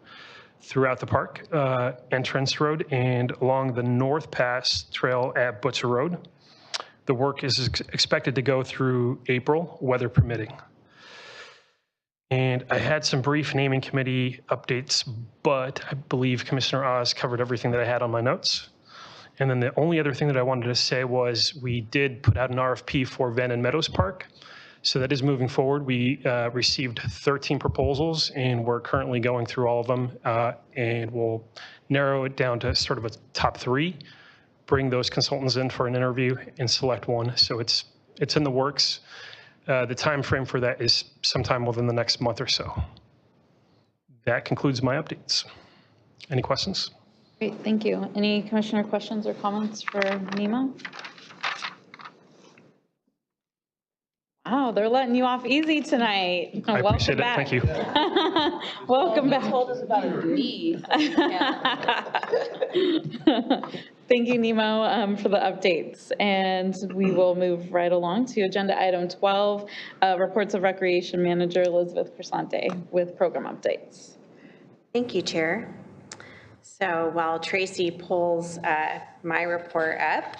throughout the park, entrance road, and along the North Pass Trail at Butcher Road. The work is expected to go through April, weather permitting. And I had some brief naming committee updates, but I believe Commissioner Oz covered everything that I had on my notes. And then the only other thing that I wanted to say was we did put out an RFP for Van and Meadows Park. So that is moving forward. We received 13 proposals, and we're currently going through all of them, and we'll narrow it down to sort of a top 3, bring those consultants in for an interview, and select one. So it's in the works. The time frame for that is sometime within the next month or so. That concludes my updates. Any questions? Great, thank you. Any commissioner questions or comments for Nima? Wow, they're letting you off easy tonight. I appreciate it. Thank you. Welcome back. Told us about a bee. Thank you, Nemo, for the updates. And we will move right along to agenda item 12, reports of Recreation Manager Elizabeth Crescente with program updates. Thank you, Chair. So while Tracy pulls my report up,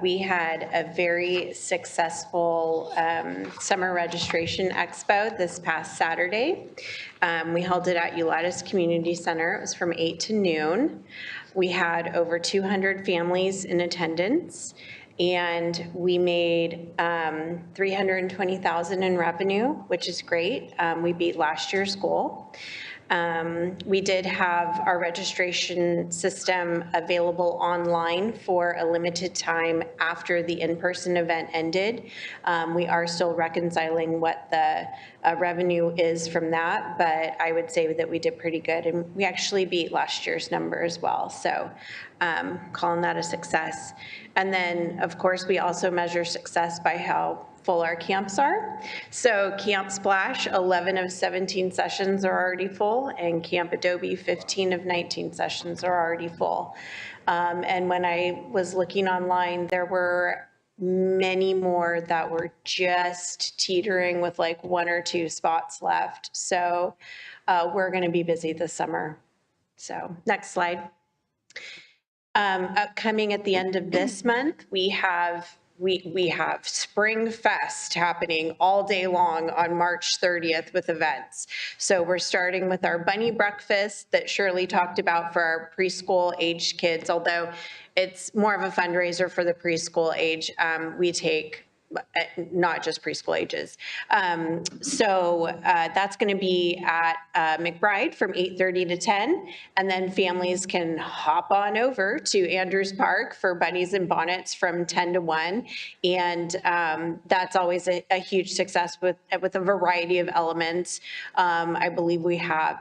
we had a very successful summer registration expo this past Saturday. We held it at Ulatis Community Center. It was from 8 to noon. We had over 200 families in attendance, and we made $320,000 in revenue, which is great. We beat last year's goal. We did have our registration system available online for a limited time after the in-person event ended. We are still reconciling what the revenue is from that, but I would say that we did pretty good, and we actually beat last year's number as well. So calling that a success. And then, of course, we also measure success by how full our camps are. So Camp Splash, 11 of 17 sessions are already full, and Camp Adobe, 15 of 19 sessions are already full. And when I was looking online, there were many more that were just teetering with like 1 or 2 spots left. So we're going to be busy this summer. So next slide. Upcoming at the end of this month, we have Spring Fest happening all day long on March 30th with events. So we're starting with our bunny breakfast that Shirley talked about for our preschool aged kids, although it's more of a fundraiser for the preschool age. We take not just preschool ages. So that's going to be at McBride from 8:30 to 10. And then families can hop on over to Andrews Park for Bunnies and Bonnets from 10 to 1. And that's always a huge success with a variety of elements. I believe we have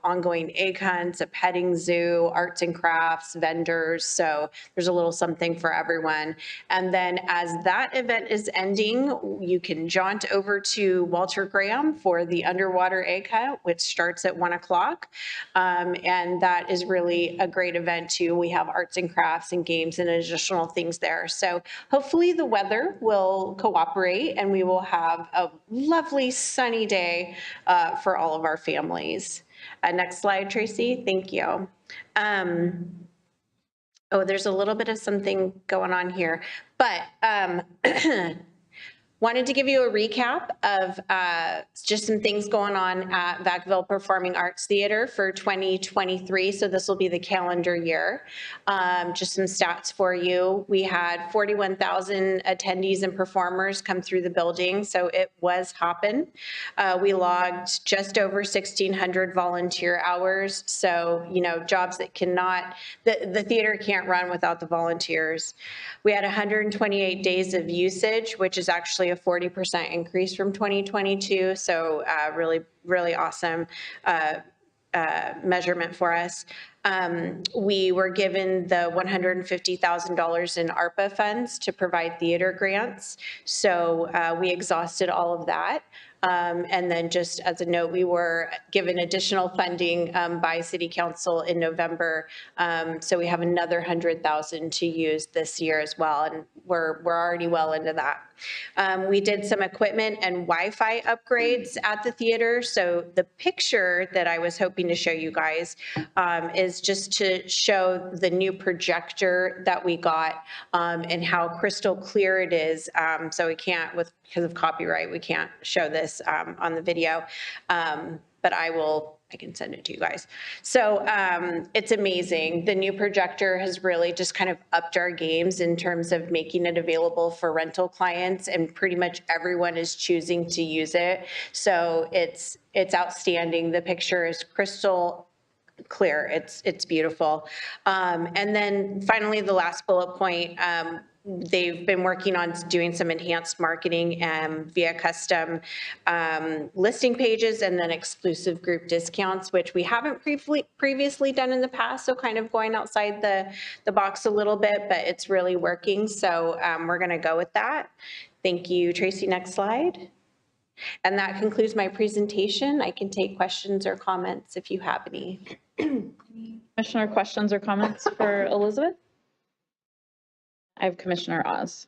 ongoing egg hunts, a petting zoo, arts and crafts, vendors. So there's a little something for everyone. And then as that event is ending, you can jaunt over to Walter Graham for the underwater egg hunt, which starts at 1 o'clock. And that is really a great event too. We have arts and crafts and games and additional things there. So hopefully the weather will cooperate and we will have a lovely sunny day for all of our families. Next slide, Tracy. Thank you. Oh, there's a little bit of something going on here, but wanted to give you a recap of just some things going on at Vacaville Performing Arts Theater for 2023. So this will be the calendar year. Just some stats for you. We had 41,000 attendees and performers come through the building, so it was hopping. We logged just over 1,600 volunteer hours. So, jobs that the theater can't run without the volunteers. We had 128 days of usage, which is actually actually a 40% increase from 2022. So really, really awesome measurement for us. We were given the $150,000 in ARPA funds to provide theater grants. So we exhausted all of that. And then just as a note, we were given additional funding by City Council in November. So we have another $100,000 to use this year as well. And we're already well into that. We did some equipment and Wi-Fi upgrades at the theater. So the picture that I was hoping to show you guys is just to show the new projector that we got and how crystal clear it is. So we can't, because of copyright, we can't show this on the video, but I can send it to you guys. So it's amazing. The new projector has really just kind of upped our games in terms of making it available for rental clients, and pretty much everyone is choosing to use it. So it's outstanding. The picture is crystal clear. It's beautiful. And then finally, the last bullet point, they've been working on doing some enhanced marketing via custom listing pages and then exclusive group discounts, which we haven't previously done in the past. So kind of going outside the box a little bit, but it's really working. So we're going to go with that. Thank you, Tracy. Next slide. And that concludes my presentation. I can take questions or comments if you have any. Commissioner questions or comments for Elizabeth? I have Commissioner Oz.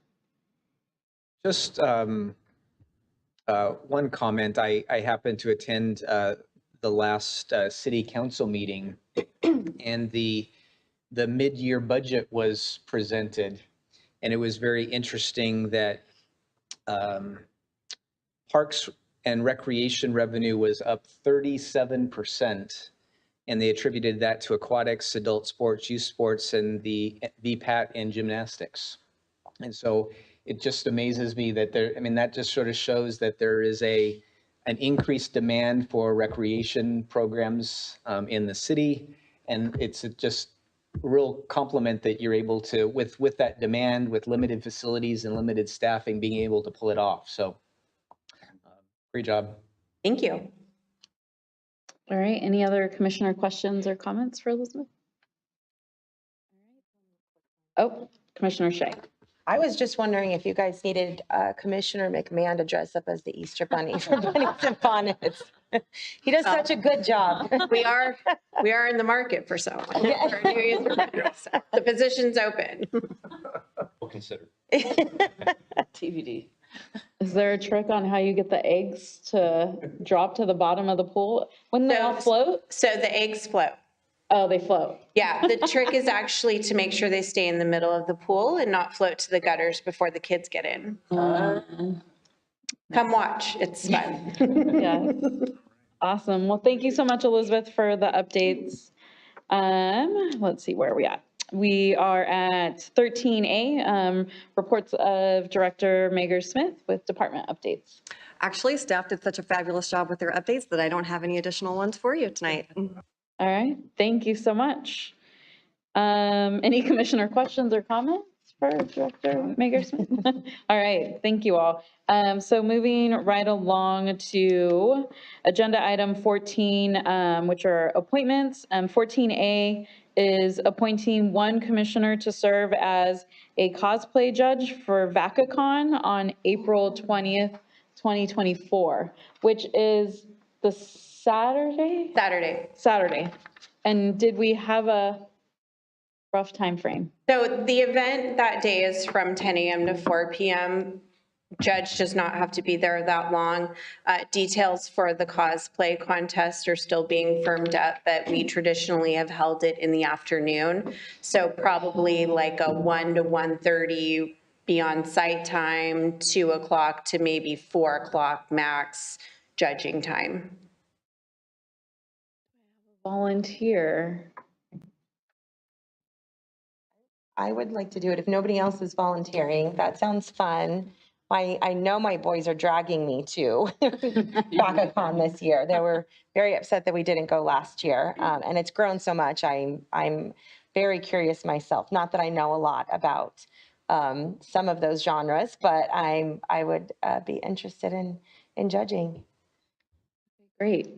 Just one comment. I happened to attend the last city council meeting, and the mid-year budget was presented, and it was very interesting that parks and recreation revenue was up 37%, and they attributed that to aquatics, adult sports, youth sports, and the VPAT and gymnastics. And so it just amazes me that that just sort of shows that there is an increased demand for recreation programs in the city. And it's just a real compliment that you're able to, with that demand, with limited facilities and limited staffing, being able to pull it off. So great job. Thank you. All right, any other commissioner questions or comments for Elizabeth? Oh, Commissioner Shea. I was just wondering if you guys needed Commissioner McMahon to dress up as the Easter Bunny for Bunnies and Bonnets. He does such a good job. We are in the market for someone. The position's open. We'll consider. TBD. Is there a trick on how you get the eggs to drop to the bottom of the pool? Wouldn't they all float? So the eggs float. Oh, they float. Yeah, the trick is actually to make sure they stay in the middle of the pool and not float to the gutters before the kids get in. Come watch, it's fun. Yeah. Awesome. Well, thank you so much, Elizabeth, for the updates. Let's see, where are we at? We are at 13A, reports of Director Meagher Smith with department updates. Actually, staff did such a fabulous job with their updates that I don't have any additional ones for you tonight. All right, thank you so much. Any commissioner questions or comments for Director Meagher Smith? All right, thank you all. So moving right along to agenda item 14, which are appointments. 14A is appointing one commissioner to serve as a cosplay judge for VacaCon on April 20th, 2024, which is the Saturday? Saturday. And did we have a rough time frame? So the event that day is from 10 a.m. to 4 p.m. Judge does not have to be there that long. Details for the cosplay contest are still being firmed up, but we traditionally have held it in the afternoon. So probably like a 1 to 1:30 be on site time, 2 o'clock to maybe 4 o'clock max judging time. Volunteer. I would like to do it if nobody else is volunteering. That sounds fun. I know my boys are dragging me to VacaCon this year. They were very upset that we didn't go last year, and it's grown so much. I'm very curious myself. Not that I know a lot about some of those genres, but I would be interested in judging. Great.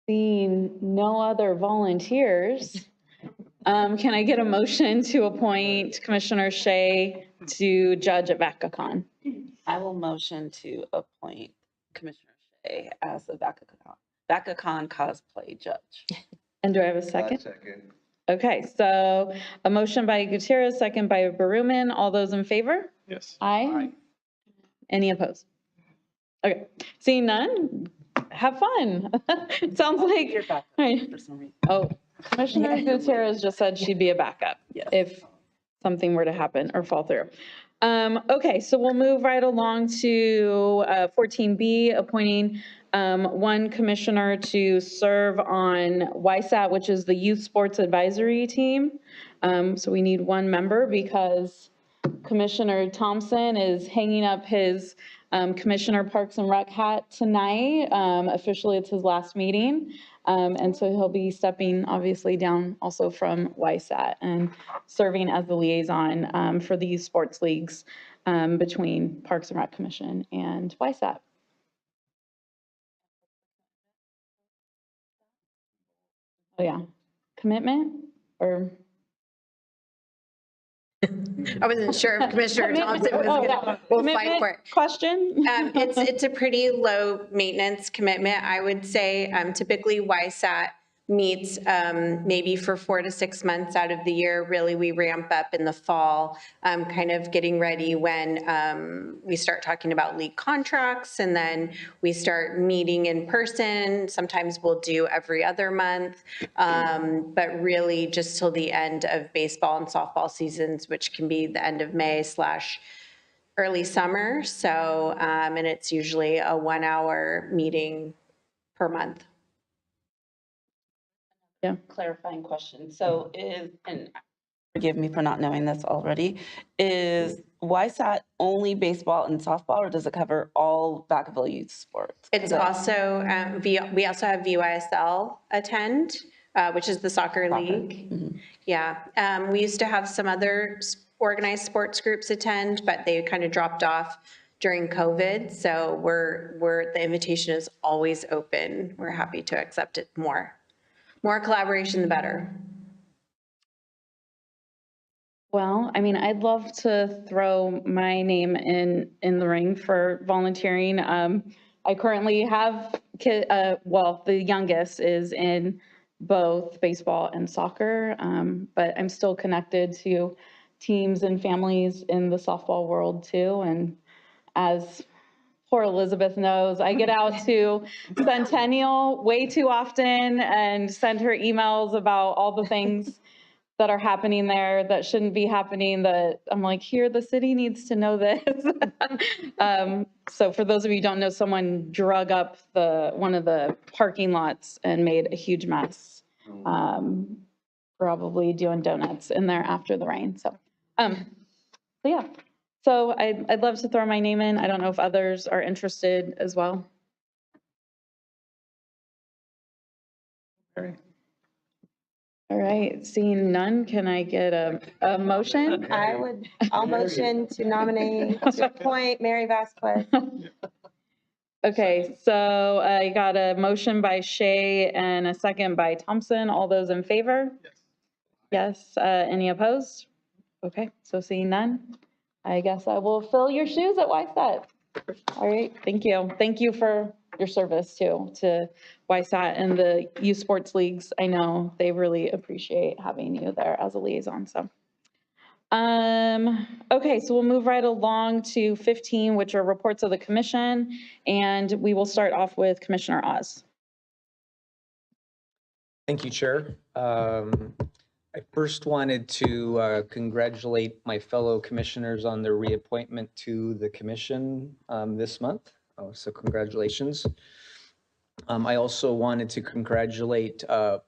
Seeing no other volunteers, can I get a motion to appoint Commissioner Shea to judge at VacaCon? I will motion to appoint Commissioner Shea as the VacaCon cosplay judge. And do I have a second? Second. Okay, so a motion by Gutierrez, second by Baruman. All those in favor? Yes. Aye. Any opposed? Okay, seeing none, have fun. It sounds like, You're back right. for some reason. Oh, Commissioner Gutierrez just said she'd be a backup Yes. if something were to happen or fall through. Okay, so we'll move right along to 14B, appointing one commissioner to serve on YSAT, which is the Youth Sports Advisory Team. So we need one member because Commissioner Thompson is hanging up his Commissioner Parks and Rec hat tonight. Officially, it's his last meeting. And so he'll be stepping obviously down also from YSAT and serving as the liaison for the youth sports leagues between Parks and Rec Commission and YSAT. Oh yeah, commitment or? I wasn't sure if Commissioner Thompson was going to, we'll fight for it. Question? It's a pretty low maintenance commitment, I would say. Typically, YSAT meets maybe for 4 to 6 months out of the year. Really, we ramp up in the fall, kind of getting ready when we start talking about league contracts, and then we start meeting in person. Sometimes we'll do every other month, but really just till the end of baseball and softball seasons, which can be the end of May / early summer. So, and it's usually a 1-hour meeting per month. Yeah. Clarifying question. So and forgive me for not knowing this already, is YSAT only baseball and softball, or does it cover all Vacaville youth sports? It's also, we also have VYSL attend, which is the soccer league. Mm-hmm. Yeah, we used to have some other organized sports groups attend, but they kind of dropped off during COVID. So the invitation is always open. We're happy to accept it more. More collaboration, the better. Well, I mean, I'd love to throw my name in the ring for volunteering. I currently have well, the youngest is in both baseball and soccer, but I'm still connected to teams and families in the softball world too. And as poor Elizabeth knows, I get out to Centennial way too often and send her emails about all the things that are happening there that shouldn't be happening, that I'm like, here, the city needs to know this. So for those of you who don't know, someone drug up one of the parking lots and made a huge mess. Probably doing donuts in there after the rain. So yeah. So I'd love to throw my name in. I don't know if others are interested as well. All right, seeing none, can I get a motion? I'll motion to nominate, to appoint Mary Vasquez. Okay, so I got a motion by Shea and a second by Thompson. All those in favor? Yes. Yes, any opposed? Okay, so seeing none, I guess I will fill your shoes at YSAT. All right, thank you. Thank you for your service too, to YSAT and the youth sports leagues. I know they really appreciate having you there as a liaison, so. Okay, so we'll move right along to 15, which are reports of the commission, and we will start off with Commissioner Oz. Thank you, Chair. I first wanted to congratulate my fellow commissioners on their reappointment to the commission this month. So congratulations. I also wanted to congratulate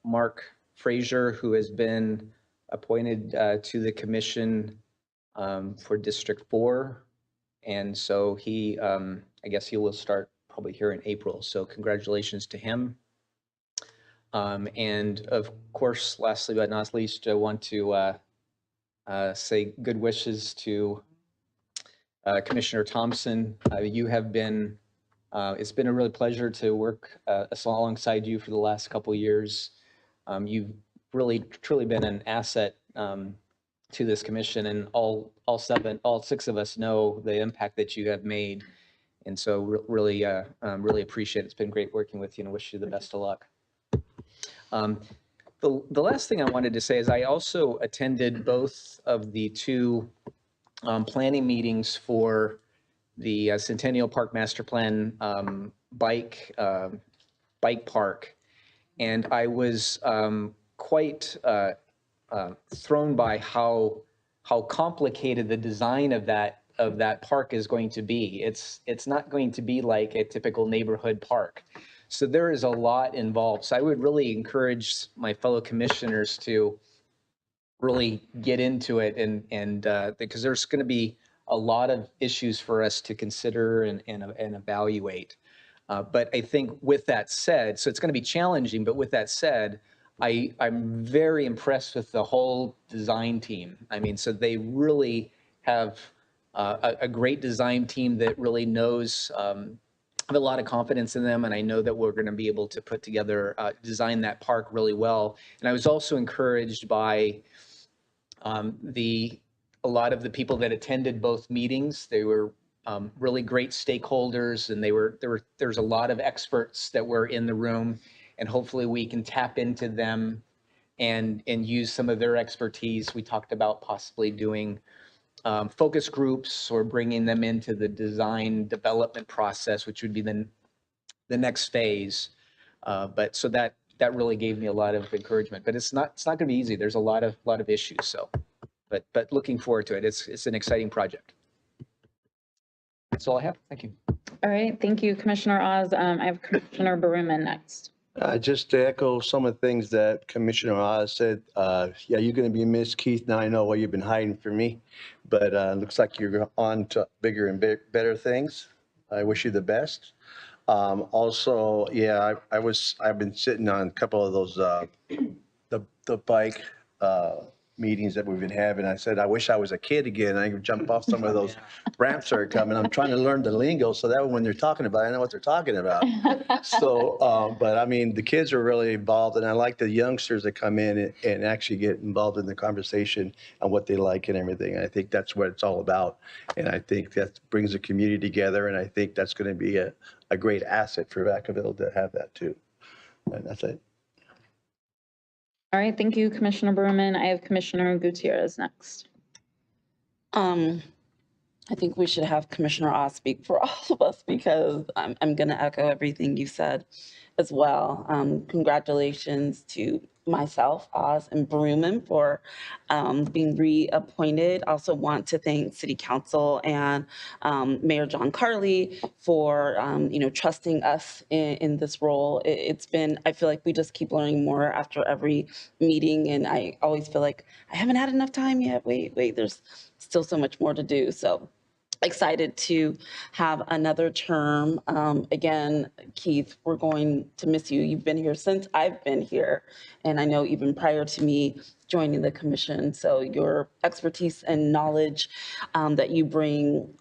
Mark Frazier, who has been appointed to the commission for District 4. And so he, I guess he will start probably here in April. So congratulations to him. And of course, lastly but not least, I want to say good wishes to Commissioner Thompson. You have been, it's been a real pleasure to work alongside you for the last couple of years. You've really, truly been an asset to this commission, and all six of us know the impact that you have made. And so really appreciate it. It's been great working with you and wish you the best of luck. The last thing I wanted to say is I also attended both of the two planning meetings for the Centennial Park Master Plan bike park. And I was quite thrown by how complicated the design of that park is going to be. It's not going to be like a typical neighborhood park. So there is a lot involved. So I would really encourage my fellow commissioners to really get into it, and because there's going to be a lot of issues for us to consider and evaluate. But I think with that said, so it's going to be challenging, but with that said, I'm very impressed with the whole design team. I mean, so they really have a great design team that really knows, I have a lot of confidence in them, and I know that we're going to be able to put together, design that park really well. And I was also encouraged by a lot of the people that attended both meetings. They were really great stakeholders, and there's a lot of experts that were in the room, and hopefully we can tap into them and use some of their expertise. We talked about possibly doing focus groups or bringing them into the design development process, which would be the next phase. But so that really gave me a lot of encouragement. But it's not going to be easy. There's a lot of issues. So, but looking forward to it. It's an exciting project. That's all I have. Thank you. All right, thank you, Commissioner Oz. I have Commissioner Berman next. Just to echo some of the things that Commissioner Oz said, yeah, you're going to be missed, Keith. Now I know what you've been hiding from me, but looks like you're on to bigger and better things. I wish you the best. Also, yeah, I've been sitting on a couple of those the bike meetings that we've been having. I said, I wish I was a kid again. I could jump off some of those ramps that are coming. I'm trying to learn the lingo so that when they're talking about it, I know what they're talking about. So, but I mean, the kids are really involved, and I like the youngsters that come in and actually get involved in the conversation and what they like and everything. I think that's what it's all about. And I think that brings the community together, and I think that's going to be a great asset for Vacaville to have that too. And that's it. All right, thank you, Commissioner Berman. I have Commissioner Gutierrez next. I think we should have Commissioner Oz speak for all of us, because I'm going to echo everything you said as well. Congratulations to myself, Oz, and Berman for being reappointed. I also want to thank City Council and Mayor John Carley for trusting us in this role. It's been, I feel like we just keep learning more after every meeting, and I always feel like I haven't had enough time yet. Wait, there's still so much more to do. So excited to have another term. Again, Keith, we're going to miss you. You've been here since I've been here, and I know even prior to me joining the commission. So your expertise and knowledge that you bring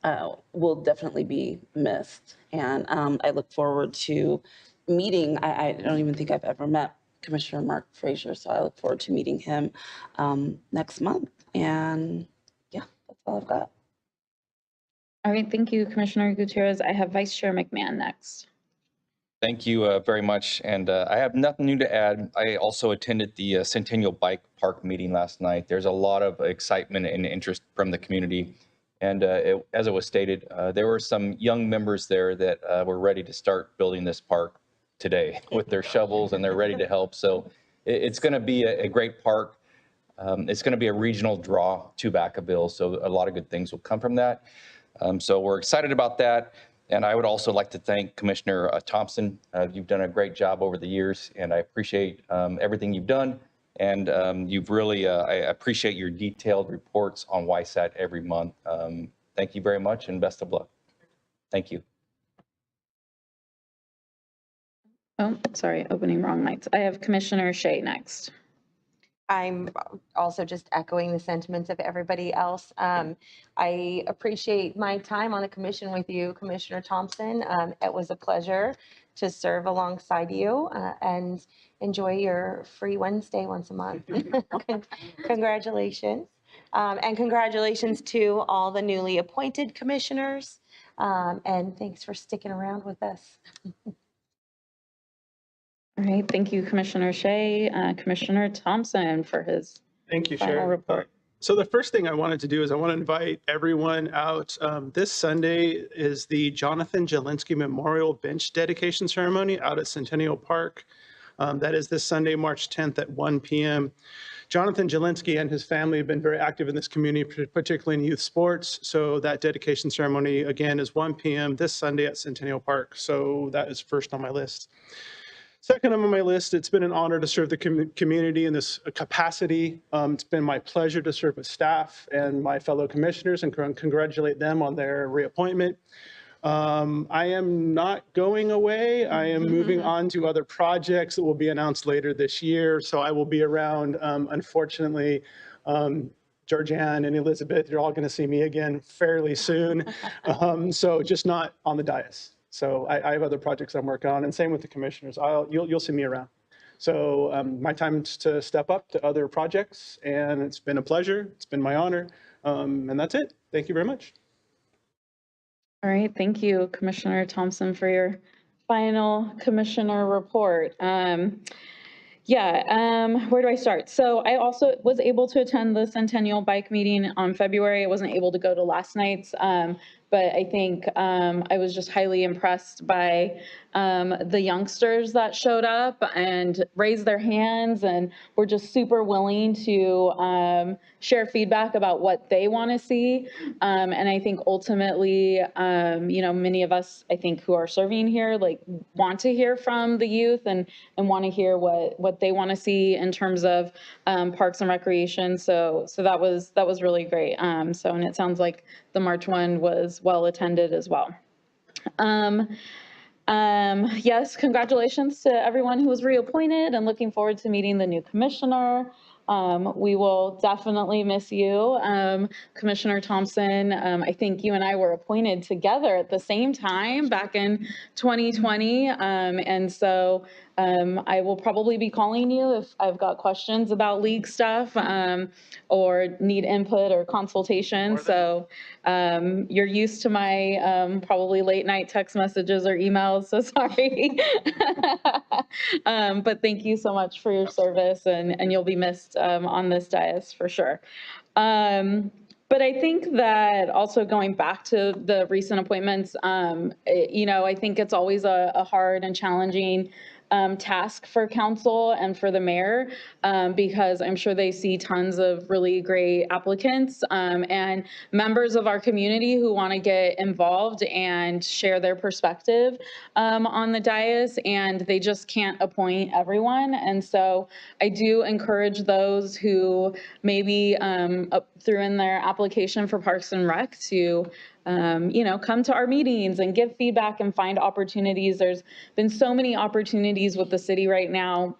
will definitely be missed. And I look forward to meeting. I don't even think I've ever met Commissioner Mark Frazier, so I look forward to meeting him next month. And yeah, that's all I've got. All right, thank you, Commissioner Gutierrez. I have Vice Chair McMahon next. Thank you very much. And I have nothing new to add. I also attended the Centennial Bike Park meeting last night. There's a lot of excitement and interest from the community. And as it was stated, there were some young members there that were ready to start building this park today with their shovels, and they're ready to help. So it's going to be a great park. It's going to be a regional draw to Vacaville. So a lot of good things will come from that. So we're excited about that. And I would also like to thank Commissioner Thompson. You've done a great job over the years, and I appreciate everything you've done. And you've really, I appreciate your detailed reports on YSAT every month. Thank you very much, and best of luck. Thank you. Oh, sorry, opening wrong mics. I have Commissioner Shea next. I'm also just echoing the sentiments of everybody else. I appreciate my time on the commission with you, Commissioner Thompson. It was a pleasure to serve alongside you and enjoy your free Wednesday once a month. Congratulations. And congratulations to all the newly appointed commissioners. And thanks for sticking around with us. All right, thank you, Commissioner Shea. Commissioner Thompson for his Thank you, final Sharon. report. So the first thing I wanted to do is I want to invite everyone out. This Sunday is the Jonathan Jelinski Memorial Bench Dedication Ceremony out at Centennial Park. That is this Sunday, March 10th at 1 p.m. Jonathan Jelinski and his family have been very active in this community, particularly in youth sports. So that dedication ceremony, again, is 1 p.m. this Sunday at Centennial Park. So that is first on my list. Second on my list, it's been an honor to serve the community in this capacity. It's been my pleasure to serve with staff and my fellow commissioners and congratulate them on their reappointment. I am not going away. I am moving on to other projects that will be announced later this year. So I will be around. Unfortunately, Georgianne and Elizabeth, you're all going to see me again fairly soon. So just not on the dais. So I have other projects I'm working on, and same with the commissioners. You'll see me around. So my time is to step up to other projects, and it's been a pleasure. It's been my honor, and that's it. Thank you very much. All right, thank you, Commissioner Thompson, for your final commissioner report. Where do I start? So I also was able to attend the Centennial Bike meeting on February. I wasn't able to go to last night's, but I think I was just highly impressed by the youngsters that showed up and raised their hands and were just super willing to share feedback about what they want to see. And I think ultimately, many of us, I think, who are serving here, like, want to hear from the youth and want to hear what they want to see in terms of parks and recreation. So that was really great. And it sounds like the March one was well attended as well. Yes, congratulations to everyone who was reappointed and looking forward to meeting the new commissioner. We will definitely miss you, Commissioner Thompson. I think you and I were appointed together at the same time back in 2020. I will probably be calling you if I've got questions about league stuff or need input or consultation. So you're used to my probably late night text messages or emails, so sorry. But thank you so much for your service, and you'll be missed on this dais for sure. But I think that also going back to the recent appointments, I think it's always a hard and challenging task for council and for the mayor, because I'm sure they see tons of really great applicants and members of our community who want to get involved and share their perspective on the dais, and they just can't appoint everyone. And so I do encourage those who maybe threw in their application for Parks and Rec to come to our meetings and give feedback and find opportunities. There's been so many opportunities with the city right now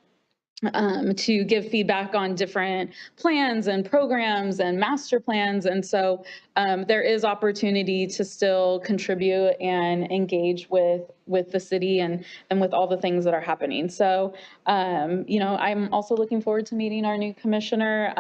to give feedback on different plans and programs and master plans. And so there is opportunity to still contribute and engage with the city and with all the things that are happening. So, I'm also looking forward to meeting our new commissioner.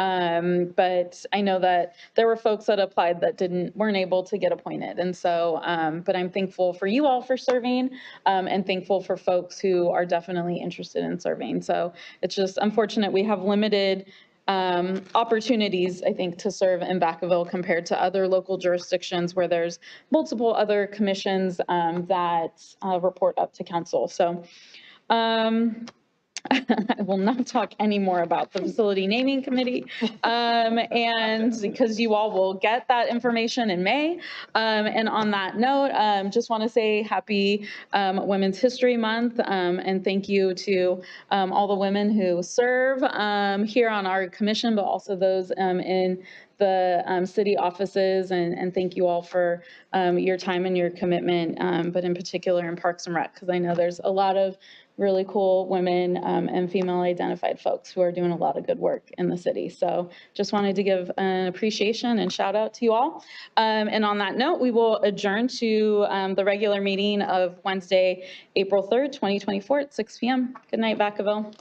But I know that there were folks that applied that weren't able to get appointed. And so, but I'm thankful for you all for serving and thankful for folks who are definitely interested in serving. So it's just unfortunate we have limited opportunities, I think, to serve in Vacaville compared to other local jurisdictions where there's multiple other commissions that report up to council. So I will not talk anymore about the facility naming committee, and because you all will get that information in May. And on that note, just want to say happy Women's History Month, and thank you to all the women who serve here on our commission, but also those in the city offices, and thank you all for your time and your commitment, but in particular in Parks and Rec, because I know there's a lot of really cool women and female identified folks who are doing a lot of good work in the city. So just wanted to give an appreciation and shout out to you all. And on that note, we will adjourn to the regular meeting of Wednesday, April 3rd, 2024 at 6 p.m. Good night, Vacaville.